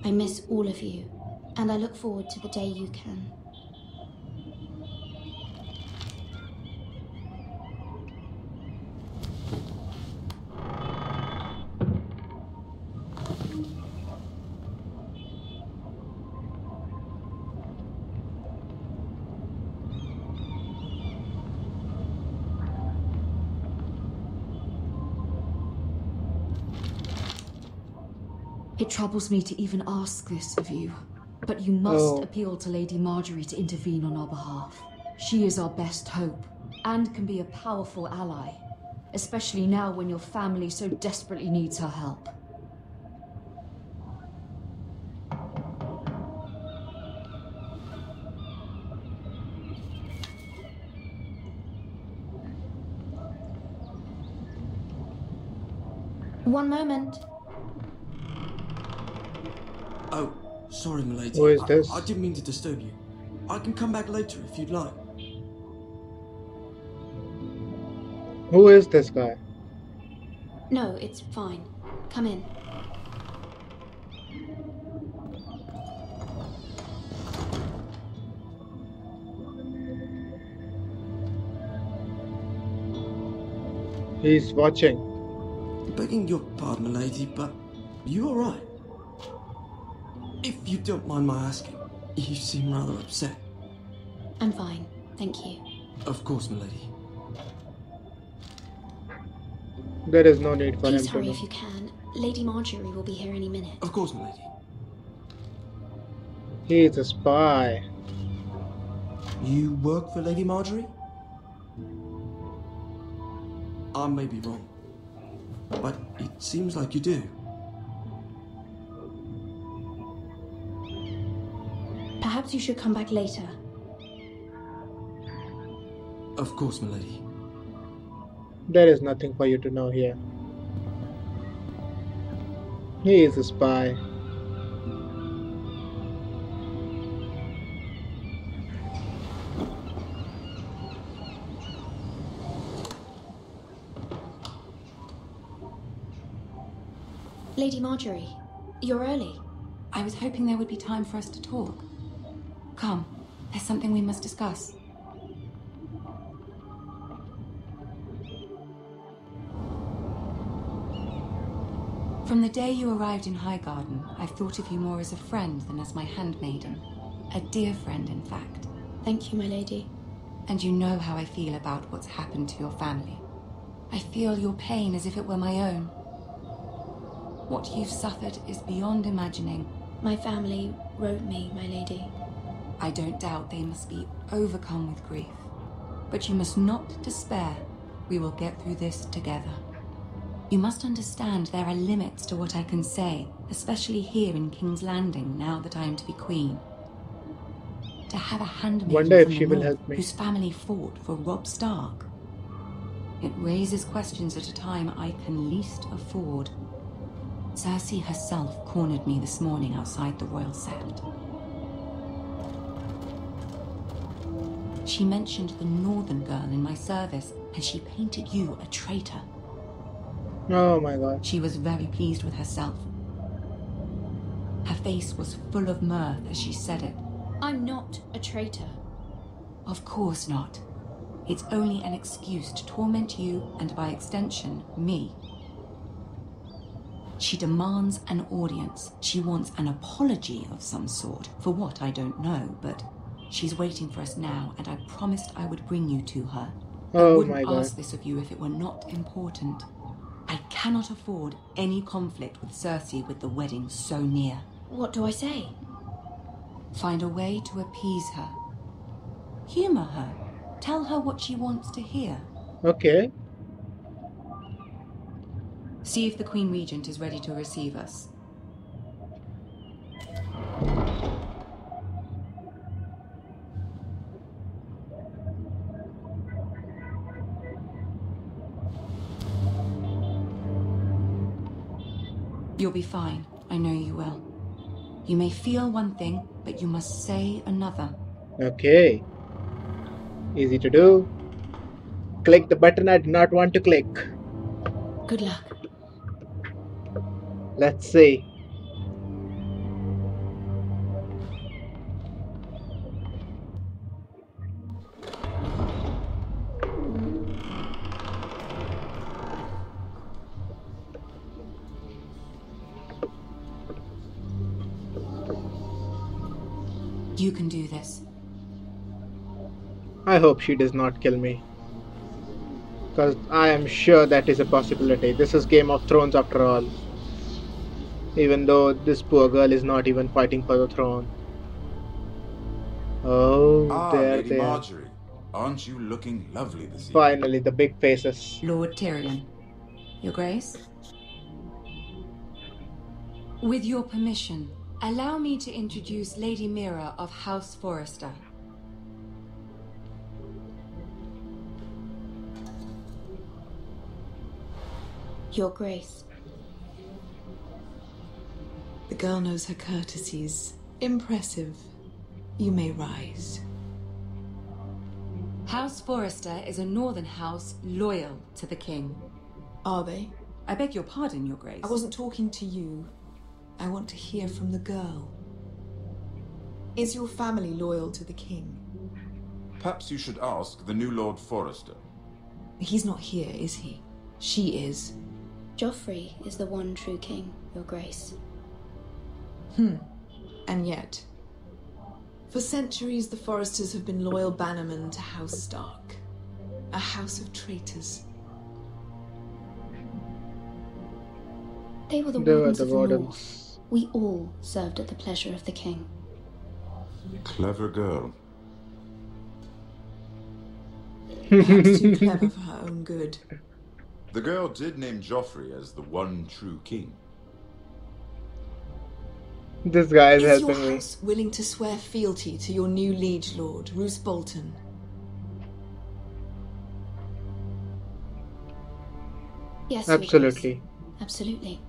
I miss all of you, and I look forward to the day you can. It troubles me to even ask this of you, but you must appeal to Lady Marjorie to intervene on our behalf. She is our best hope, and can be a powerful ally, especially now when your family so desperately needs her help. One moment. Oh, sorry, milady. Who is this? I didn't mean to disturb you. I can come back later if you'd like. Who is this guy? No, it's fine. Come in. He's watching. Begging your pardon, milady, but you all right? If you don't mind my asking, you seem rather upset. I'm fine, thank you. Of course, milady. There is no need for Please him to hurry know. if you can. Lady Marjorie will be here any minute. Of course, milady. He is a spy. You work for Lady Marjorie? I may be wrong, but it seems like you do. Perhaps you should come back later. Of course, milady. There is nothing for you to know here. He is a spy. Lady Marjorie, you're early. I was hoping there would be time for us to talk. Come, there's something we must discuss. From the day you arrived in Highgarden, I've thought of you more as a friend than as my handmaiden. A dear friend, in fact. Thank you, my lady. And you know how I feel about what's happened to your family. I feel your pain as if it were my own. What you've suffered is beyond imagining. My family wrote me, my lady. I don't doubt they must be overcome with grief. But you must not despair. We will get through this together. You must understand there are limits to what I can say, especially here in King's Landing, now that I am to be queen. To have a handmaiden Wonder if from she the will north help me. whose family fought for Robb Stark. It raises questions at a time I can least afford. Cersei herself cornered me this morning outside the Royal Sept. She mentioned the northern girl in my service, and she painted you a traitor. Oh my god. She was very pleased with herself. Her face was full of mirth as she said it. I'm not a traitor. Of course not. It's only an excuse to torment you, and by extension, me. She demands an audience. She wants an apology of some sort. For what, I don't know, but she's waiting for us now, and I promised I would bring you to her. I Oh my wouldn't god. ask this of you if it were not important. I cannot afford any conflict with Cersei with the wedding so near. What do I say? Find a way to appease her. Humor her. Tell her what she wants to hear. Okay. See if the Queen Regent is ready to receive us. You'll be fine. I know you will. You may feel one thing, but you must say another. Okay. Easy to do. Click the button I do not want to click. Good luck. Let's see. You can do this. I hope she does not kill me. Because I am sure that is a possibility. This is Game of Thrones after all. Even though this poor girl is not even fighting for the throne. Oh, there Lady they are. Marjorie. Aren't you looking lovely this evening? Finally, the big faces. Lord Tyrion. Your Grace? With your permission, allow me to introduce Lady Mira of House Forrester. Your Grace. The girl knows her courtesies. Impressive. You may rise. House Forrester is a northern house loyal to the king. Are they? I beg your pardon, Your Grace. I wasn't talking to you. I want to hear from the girl. Is your family loyal to the king? Perhaps you should ask the new Lord Forrester. He's not here, is he? She is. Joffrey is the one true king, Your Grace. And yet, for centuries the Forresters have been loyal bannermen to House Stark. A house of traitors. They were the They were wardens the of the wardens. North. We all served at the pleasure of the king. Clever girl. Perhaps too clever for her own good. The girl did name Joffrey as the one true king. This guy is Is your helping me. house willing to swear fealty to your new liege lord, Roose Bolton? Yes, Your Absolutely. Grace. Absolutely.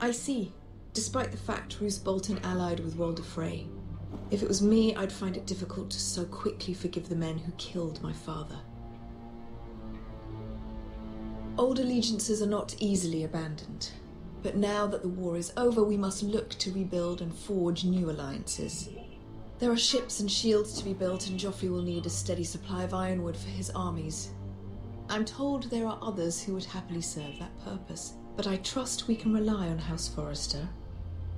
I see. Despite the fact Roose Bolton allied with Walder Frey. If it was me, I'd find it difficult to so quickly forgive the men who killed my father. Old allegiances are not easily abandoned. But now that the war is over, we must look to rebuild and forge new alliances. There are ships and shields to be built, and Joffrey will need a steady supply of ironwood for his armies. I'm told there are others who would happily serve that purpose, but I trust we can rely on House Forrester.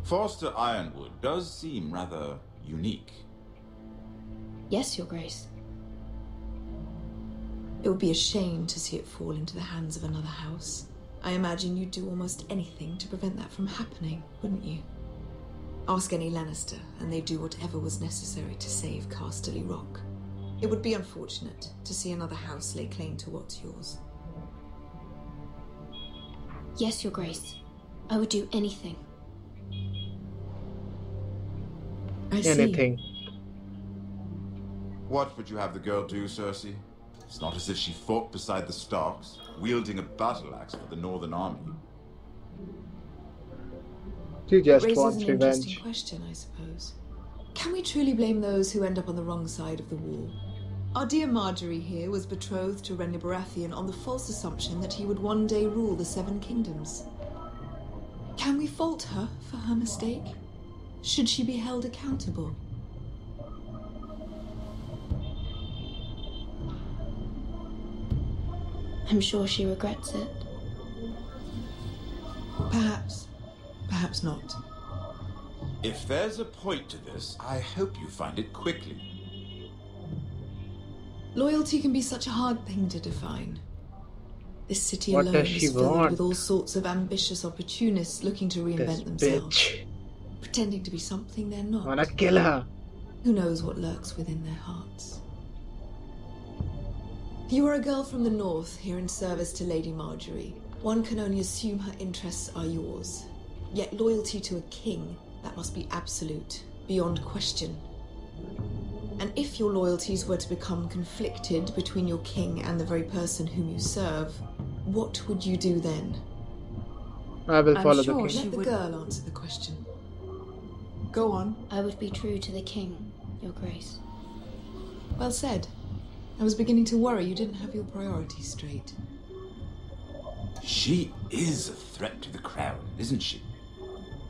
Forster Ironwood does seem rather unique. Yes, Your Grace. It would be a shame to see it fall into the hands of another house. I imagine you'd do almost anything to prevent that from happening, wouldn't you? Ask any Lannister, and they'd do whatever was necessary to save Casterly Rock. It would be unfortunate to see another house lay claim to what's yours. Yes, Your Grace. I would do anything. I see. Anything. What would you have the girl do, Cersei? It's not as if she fought beside the Starks, wielding a battle axe for the Northern Army. She just Raises wants an interesting revenge. question, I suppose. Can we truly blame those who end up on the wrong side of the wall? Our dear Marjorie here was betrothed to Renly Baratheon on the false assumption that he would one day rule the Seven Kingdoms. Can we fault her for her mistake? Should she be held accountable? I'm sure she regrets it. Perhaps. Perhaps not. If there's a point to this, I hope you find it quickly. Loyalty can be such a hard thing to define. This city What alone does she is filled want? with all sorts of ambitious opportunists looking to reinvent This themselves. bitch. Pretending to be something they're not. I wanna kill her. Who knows what lurks within their hearts? You are a girl from the north, here in service to Lady Marjorie. One can only assume her interests are yours. Yet loyalty to a king, that must be absolute, beyond question. And if your loyalties were to become conflicted between your king and the very person whom you serve, what would you do then? I will follow I'm sure the king. Let the girl answer the question. Go on. I would be true to the king, Your Grace. Well said. I was beginning to worry you didn't have your priorities straight. She is a threat to the crown, isn't she?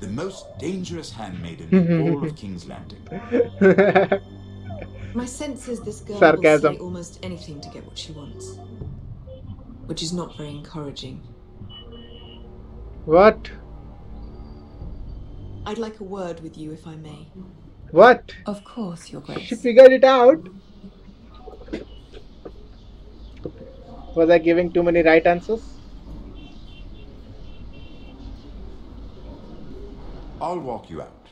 The most dangerous handmaiden in all of King's Landing. My sense is this girl Sarcasm. will say almost anything to get what she wants. Which is not very encouraging. What? I'd like a word with you, if I may. What? Of course, Your Grace. She figured it out. Was I giving too many right answers? I'll walk you out.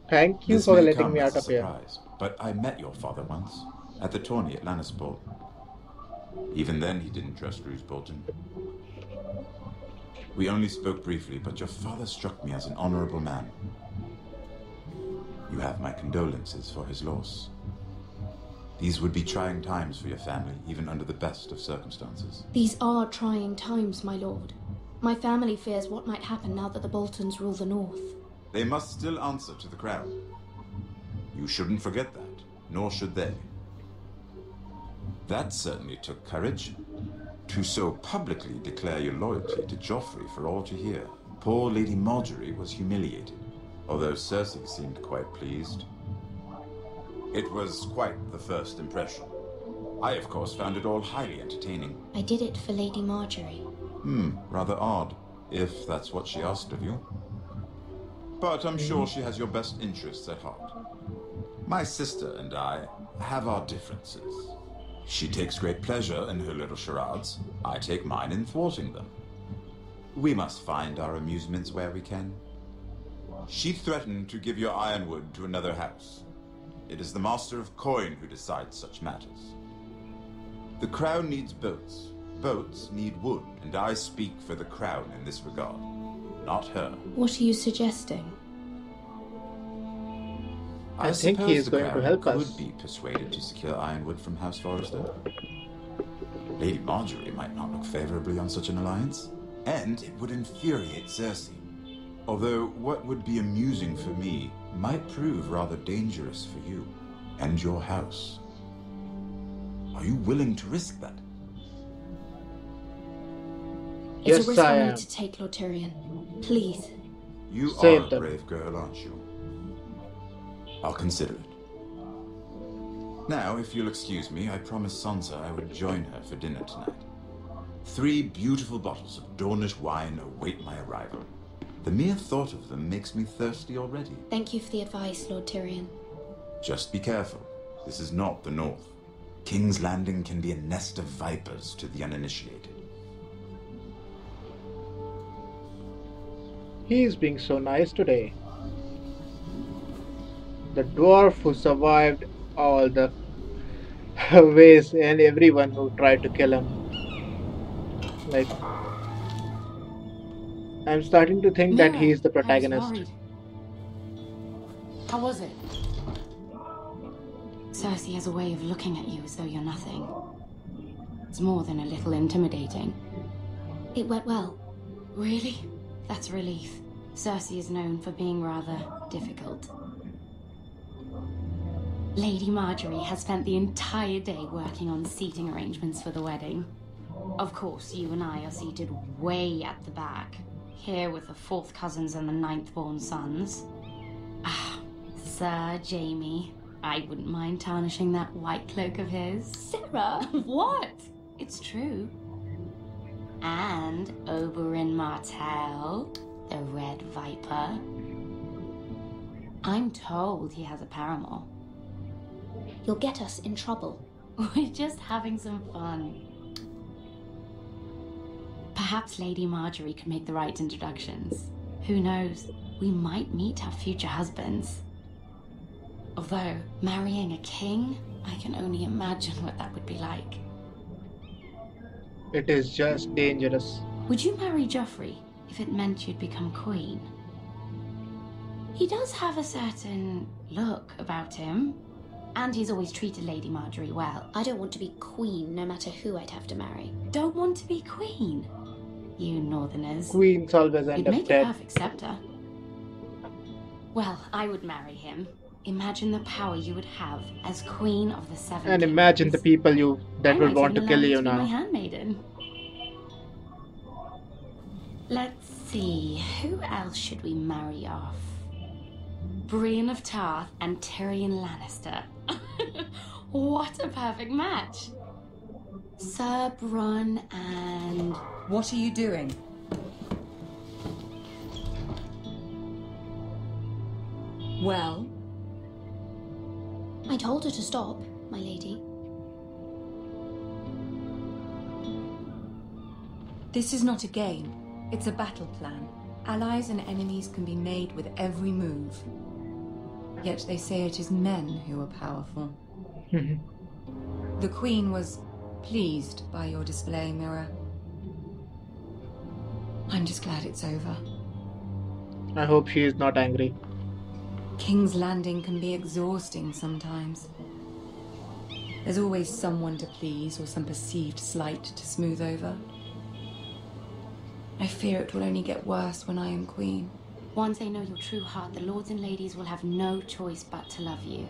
Thank you This for may letting come me as out a of here. surprise, but I met your father once, at the tourney at Lannisport. Even then, he didn't trust Roose Bolton. We only spoke briefly, but your father struck me as an honorable man. You have my condolences for his loss. These would be trying times for your family, even under the best of circumstances. These are trying times, my lord. My family fears what might happen now that the Boltons rule the North. They must still answer to the crown. You shouldn't forget that, nor should they. That certainly took courage. To so publicly declare your loyalty to Joffrey for all to hear. Poor Lady Margaery was humiliated, although Cersei seemed quite pleased. It was quite the first impression. I, of course, found it all highly entertaining. I did it for Lady Margaery. Rather odd, if that's what she asked of you. But I'm sure she has your best interests at heart. My sister and I have our differences. She takes great pleasure in her little charades. I take mine in thwarting them. We must find our amusements where we can. She threatened to give your ironwood to another house. It is the Master of Coin who decides such matters. The crown needs boats. Boats need wood, and I speak for the crown in this regard, not her. What are you suggesting? I think he is going to help us. Could be persuaded to secure ironwood from House Forrester. Lady Margaery might not look favorably on such an alliance, and it would infuriate Cersei. Although what would be amusing for me might prove rather dangerous for you and your house. Are you willing to risk that? It's Yes, a risk I I am. need to take, Lord Tyrion. Please. You Save are a them. brave girl, aren't you? I'll consider it. Now, if you'll excuse me, I promised Sansa I would join her for dinner tonight. 3 beautiful bottles of Dornish wine await my arrival. The mere thought of them makes me thirsty already. Thank you for the advice, Lord Tyrion. Just be careful. This is not the North. King's Landing can be a nest of vipers to the uninitiated. He is being so nice today. The dwarf who survived all the ways and everyone who tried to kill him. Like, I'm starting to think that he is the protagonist. How was it? Cersei has a way of looking at you as though you're nothing. It's more than a little intimidating. It went well. Really? That's a relief. Cersei is known for being rather difficult. Lady Margaery has spent the entire day working on seating arrangements for the wedding. Of course, you and I are seated way at the back, here with the 4th cousins and the 9th-born sons. Ah, Sir Jaime. I wouldn't mind tarnishing that white cloak of his. Sarah! What? It's true. And Oberyn Martell, the Red Viper. I'm told he has a paramour. You'll get us in trouble. We're just having some fun. Perhaps Lady Margaery could make the right introductions. Who knows? We might meet our future husbands. Although, marrying a king, I can only imagine what that would be like. It is just dangerous. Would you marry Joffrey if it meant you'd become queen? He does have a certain look about him, and he's always treated Lady Margaery well. I don't want to be queen, no matter who I'd have to marry. Don't want to be queen? You northerners. Queens always end You'd up make a dead. perfect scepter. Well, I would marry him. Imagine the power you would have as Queen of the Seven And Kingdoms. imagine the people that I would might want even to allow kill you you to be my now. handmaiden. Let's see, who else should we marry off? Brienne of Tarth and Tyrion Lannister. What a perfect match. Sir Bronn and... What are you doing? Well? I told her to stop, my lady. This is not a game. It's a battle plan. Allies and enemies can be made with every move. Yet they say it is men who are powerful. The Queen was pleased by your display, Mirror. I'm just glad it's over. I hope she is not angry. King's Landing can be exhausting sometimes. There's always someone to please or some perceived slight to smooth over. I fear it will only get worse when I am queen. Once they know your true heart, the lords and ladies will have no choice but to love you.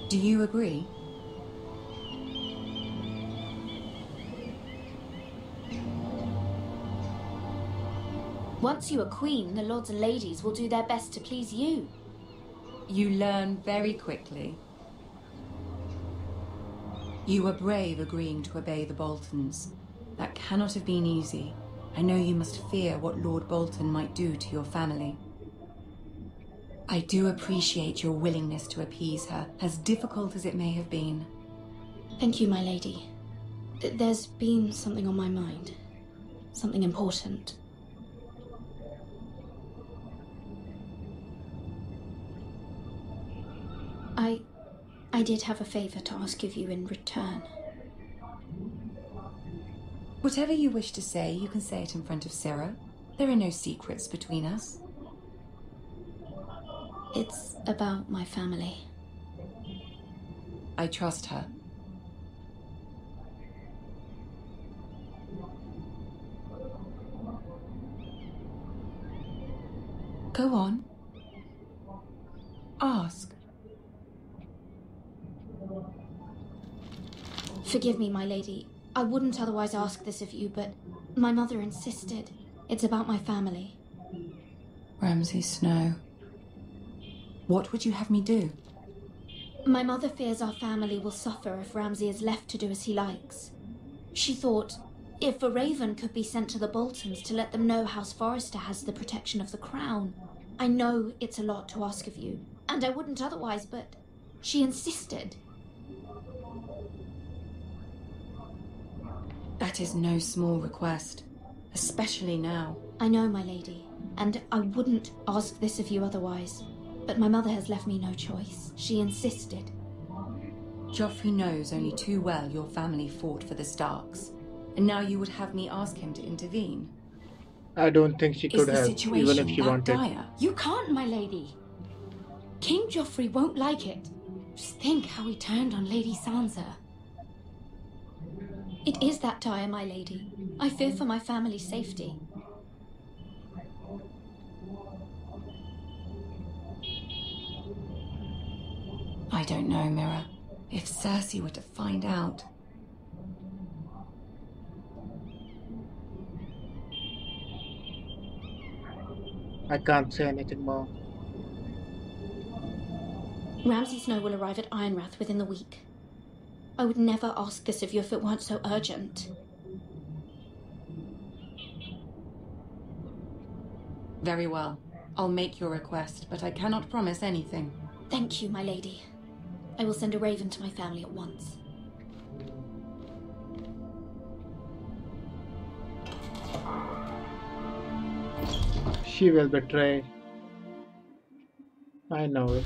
Do you agree? Once you are queen, the lords and ladies will do their best to please you. You learn very quickly. You were brave agreeing to obey the Boltons. That cannot have been easy. I know you must fear what Lord Bolton might do to your family. I do appreciate your willingness to appease her, as difficult as it may have been. Thank you, my lady. There's been something on my mind. Something important. I did have a favor to ask of you in return. Whatever you wish to say, you can say it in front of Sarah. There are no secrets between us. It's about my family. I trust her. Go on. Ask. Forgive me, my lady. I wouldn't otherwise ask this of you, but my mother insisted. It's about my family. Ramsay Snow. What would you have me do? My mother fears our family will suffer if Ramsay is left to do as he likes. She thought, if a raven could be sent to the Boltons to let them know House Forrester has the protection of the crown. I know it's a lot to ask of you, and I wouldn't otherwise, but she insisted. That is no small request, especially now. I know, my lady, and I wouldn't ask this of you otherwise. But my mother has left me no choice. She insisted. Joffrey knows only too well your family fought for the Starks, and now you would have me ask him to intervene. I don't think she could have, even if she wanted. Dire? You can't, my lady. King Joffrey won't like it. Just think how he turned on Lady Sansa. It is that dire, my lady. I fear for my family's safety. I don't know, Mirror. If Cersei were to find out... I can't say anything more. Ramsay Snow will arrive at Ironrath within the week. I would never ask this of you if it weren't so urgent. Very well. I'll make your request, but I cannot promise anything. Thank you, my lady. I will send a raven to my family at once. She will betray. I know it.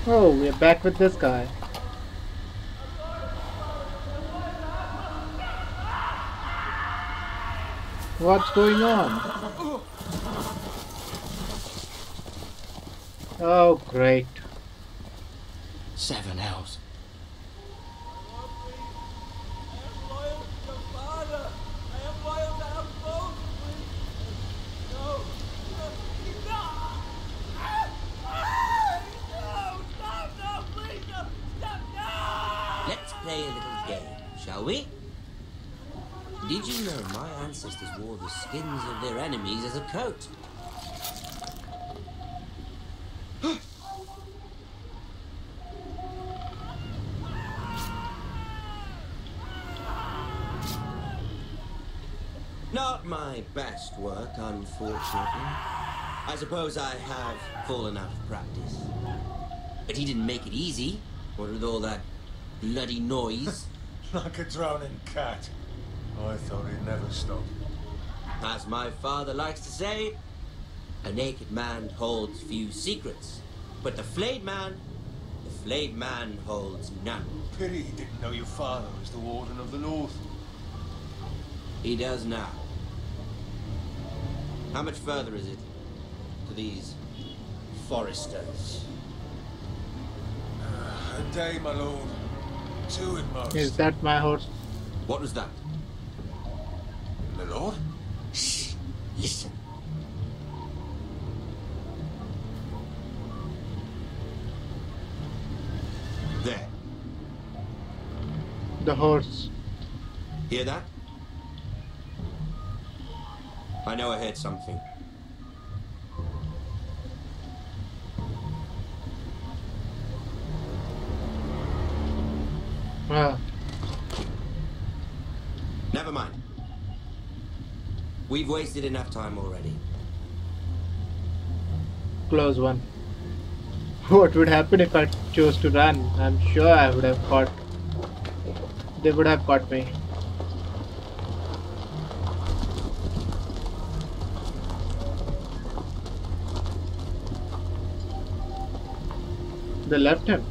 Oh, we're back with this guy. What's going on? Oh, great. 7 L's. play a little game, shall we? Did you know my ancestors wore the skins of their enemies as a coat? Not my best work, unfortunately. I suppose I have fallen out of practice. But he didn't make it easy, what with all that bloody noise. Like a drowning cat. I thought he'd never stop. As my father likes to say, a naked man holds few secrets. But the flayed man holds none. Pity he didn't know your father was the Warden of the North. He does now. How much further is it to these foresters? A day, my lord. 2 at most. Is that my horse? What was that? My lord? Shh. Listen. There. The horse. Hear that? I know I heard something. Never mind. We've wasted enough time already. Close one. What would happen if I chose to run? I'm sure I would have caught. They would have caught me. They left him.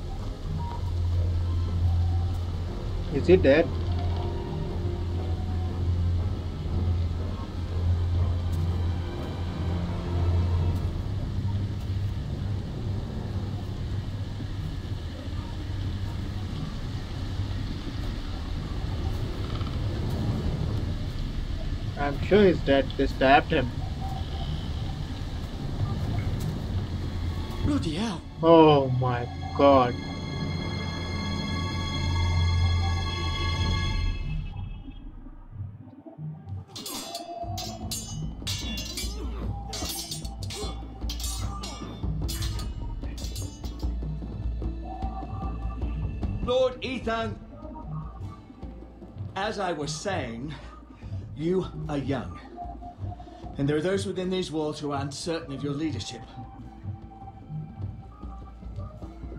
Is he dead? I'm sure he's dead. They stabbed him. Bloody hell. Oh my god. Lord Ethan, as I was saying, you are young. And there are those within these walls who are uncertain of your leadership.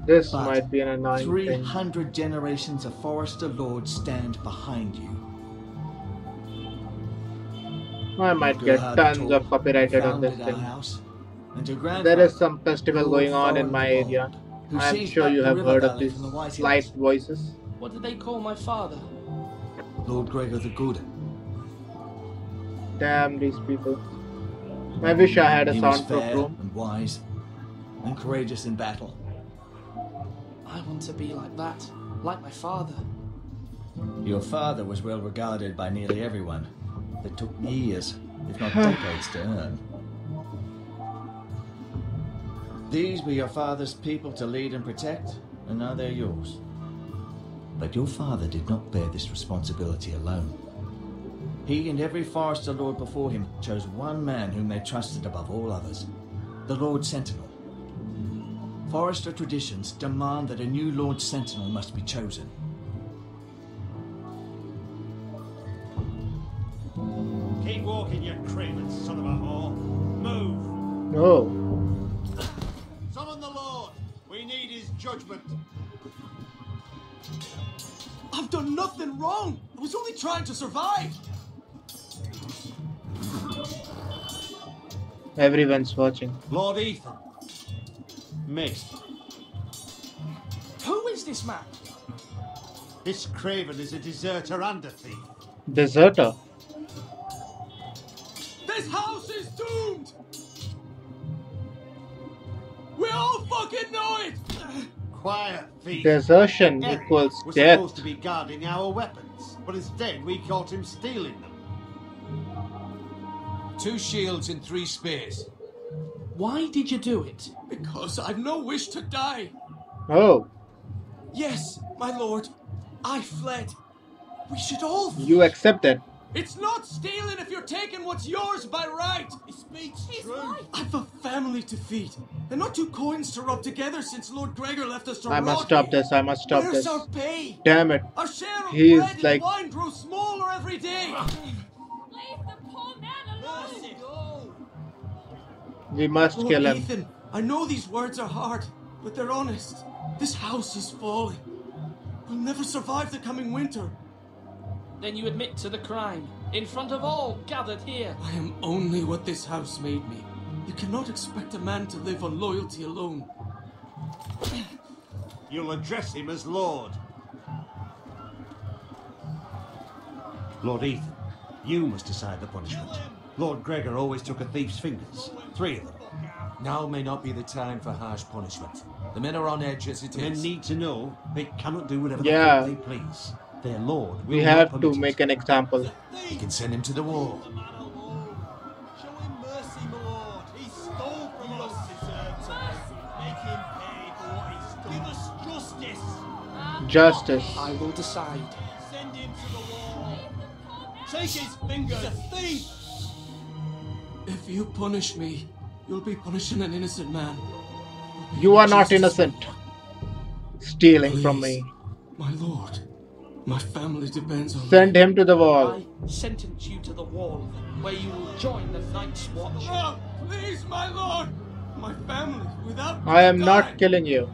This But might be an annoying 300 thing. generations of Forester Lords stand behind you. I might get tons of copyrighted on this Founded our thing. house, and your There grandfather, is some festival Lord going on in Thorin my the Bold, area. who I'm seized sure back you the have river heard of valley these from the White slight Hills. voices. What did they call my father? Lord Gregor the Good. Damn these people. I wish I had a He was soundproof fair room. and wise, and courageous in battle. I want to be like that, like my father. Your father was well regarded by nearly everyone. It took years, if not decades, to earn. These were your father's people to lead and protect, and now they're yours. But your father did not bear this responsibility alone. He and every Forester Lord before him chose one man whom they trusted above all others, the Lord Sentinel. Forester traditions demand that a new Lord Sentinel must be chosen. Keep walking, you craven son of a whore. Move. No. Summon the Lord. We need his judgment. I've done nothing wrong. I was only trying to survive. Everyone's watching. Lord Ethan. Mixed. Who is this man? This craven is a deserter and a thief. Deserter. This house is doomed. We all fucking know it. Quiet, thief. Desertion Eric equals was death. supposed to be guarding our weapons, but instead we caught him stealing them. 2 shields and 3 spears. Why did you do it? Because I've no wish to die. Oh. Yes, my lord. I fled. We should all flee. You accept that. It's not stealing if you're taking what's yours by right. He speaks true. I've a family to feed, and not 2 coins to rub together since Lord Gregor left us to I rot must stop here. this. I must stop Where's this. our pay? Damn it. Our share of He is bread like... and wine grows smaller every day. We must Lord kill him. Ethan, I know these words are hard, but they're honest. This house is falling. We'll never survive the coming winter. Then you admit to the crime, in front of all gathered here. I am only what this house made me. You cannot expect a man to live on loyalty alone. You'll address him as Lord. Lord Ethan, you must decide the punishment. Lord Gregor always took a thief's fingers. 3 of them. Now may not be the time for harsh punishment. The men are on edge as it is. Men need to know they cannot do whatever Yeah. they please. Their Lord will We not have permit to it. make an example. You can send him to the wall. Show him mercy, my lord. He stole from us. Deserve to make him pay for what he's done. Give us justice. Justice. I will decide. Send him to the wall. Take his fingers. He's a thief. If you punish me, you'll be punishing an innocent man. You are not innocent. Stealing from me. My lord, my family depends on Send me. him to the wall. I sentence you to the wall, where you will join the Night's Watch. Oh, please, my lord! My family, without me I am die. not killing you.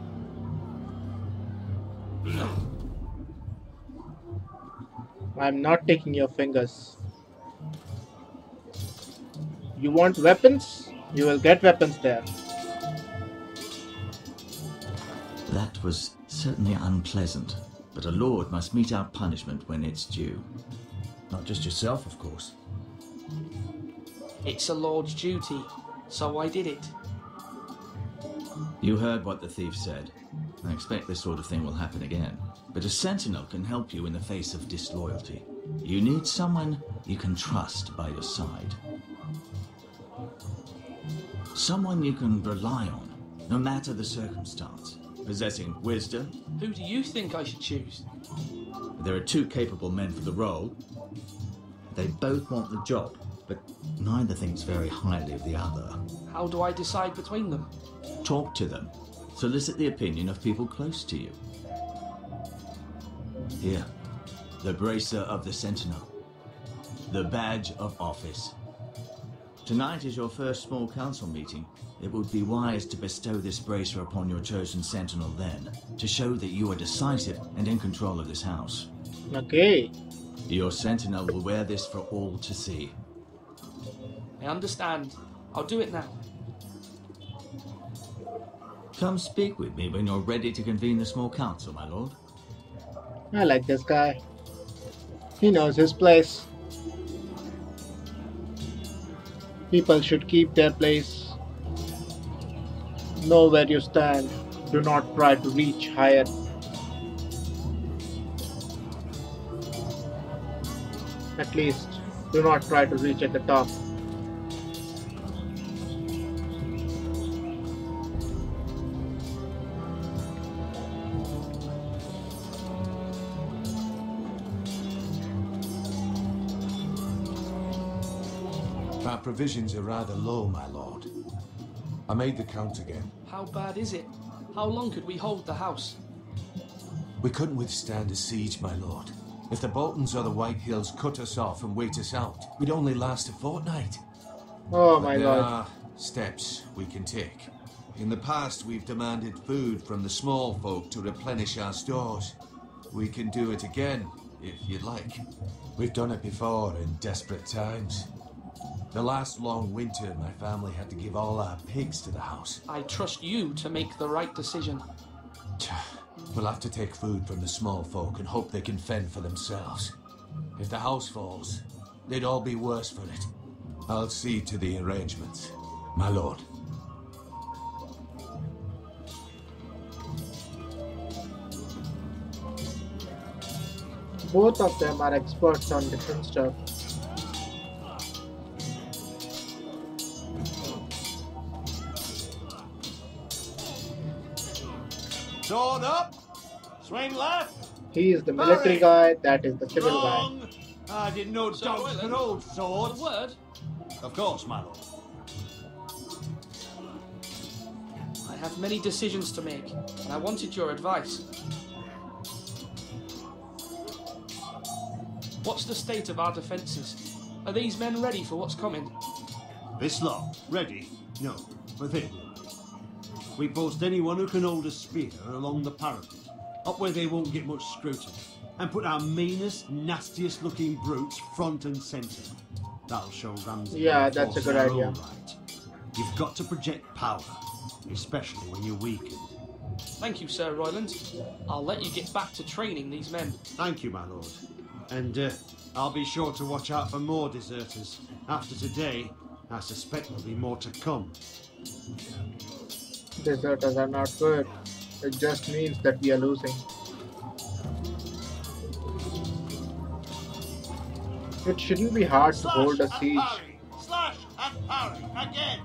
I am not taking your fingers. You want weapons? You will get weapons there. That was certainly unpleasant, but a lord must mete out punishment when it's due. Not just yourself, of course. It's a lord's duty, so I did it. You heard what the thief said. I expect this sort of thing will happen again. But a sentinel can help you in the face of disloyalty. You need someone you can trust by your side. Someone you can rely on, no matter the circumstance. Possessing wisdom. Who do you think I should choose? There are 2 capable men for the role. They both want the job, but neither thinks very highly of the other. How do I decide between them? Talk to them. Solicit the opinion of people close to you. Here, the bracer of the Sentinel. The badge of office. Tonight is your first small council meeting. It would be wise to bestow this bracer upon your chosen Sentinel then, to show that you are decisive and in control of this house. Okay. Your Sentinel will wear this for all to see. I understand. I'll do it now. Come speak with me when you're ready to convene the small council, my lord. I like this guy. He knows his place. People should keep their place. Know where you stand. Do not try to reach higher. At least, do not try to reach at the top. Our provisions are rather low, my lord. I made the count again. How bad is it? How long could we hold the house? We couldn't withstand a siege, my lord. If the Boltons or the White Hills cut us off and wait us out, we'd only last a fortnight. Oh But my there god. are steps we can take. In the past, we've demanded food from the small folk to replenish our stores. We can do it again, if you'd like. We've done it before in desperate times. The last long winter, my family had to give all our pigs to the house. I trust you to make the right decision. We'll have to take food from the small folk and hope they can fend for themselves. If the house falls, they'd all be worse for it. I'll see to the arrangements, my lord. Both of them are experts on different stuff. Sword up, swing left, He is the military guy, that is the civil guy. I didn't know dogs could hold swords. A word? Of course, my lord. I have many decisions to make, and I wanted your advice. What's the state of our defences? Are these men ready for what's coming? This lot, ready? No, but they will. We post anyone who can hold a spear along the parapet, up where they won't get much scrutiny, and put our meanest, nastiest looking brutes front and centre. That'll show Ramsay. Yeah, that's a good idea. Right. You've got to project power, especially when you're weakened. Thank you, Sir Royland. I'll let you get back to training these men. Thank you, my lord. And I'll be sure to watch out for more deserters. After today, I suspect there'll be more to come. Deserters are not good. It just means that we are losing. It shouldn't be hard to hold a siege. Slash and parry again.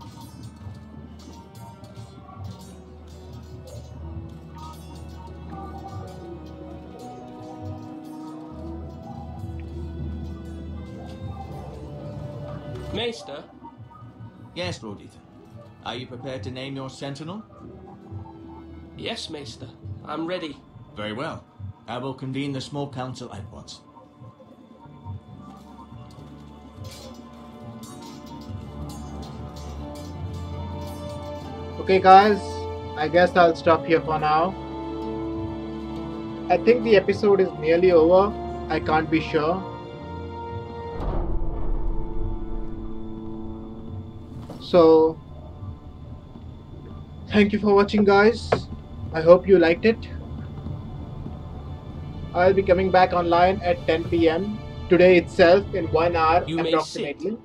Maester? Yes, Lord Ethan. Are you prepared to name your sentinel? Yes, Maester. I'm ready. Very well. I will convene the small council at once. Okay guys, I guess I'll stop here for now. I think the episode is nearly over. I can't be sure. So, thank you for watching guys. I hope you liked it. I'll be coming back online at 10 PM today itself in 1 hour You may approximately.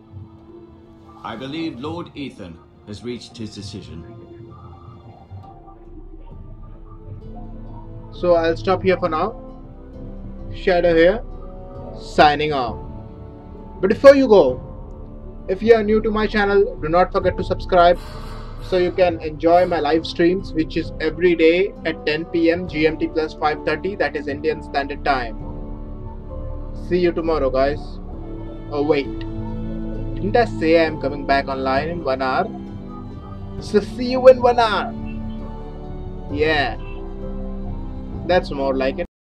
I believe Lord Ethan has reached his decision. So I'll stop here for now. Shadow here, signing off. But before you go, if you are new to my channel, do not forget to subscribe so you can enjoy my live streams, which is every day at 10 PM GMT plus 5:30, that is Indian Standard Time. See you tomorrow guys. Oh wait, didn't I say I'm coming back online in 1 hour? So see you in 1 hour. Yeah, that's more like it.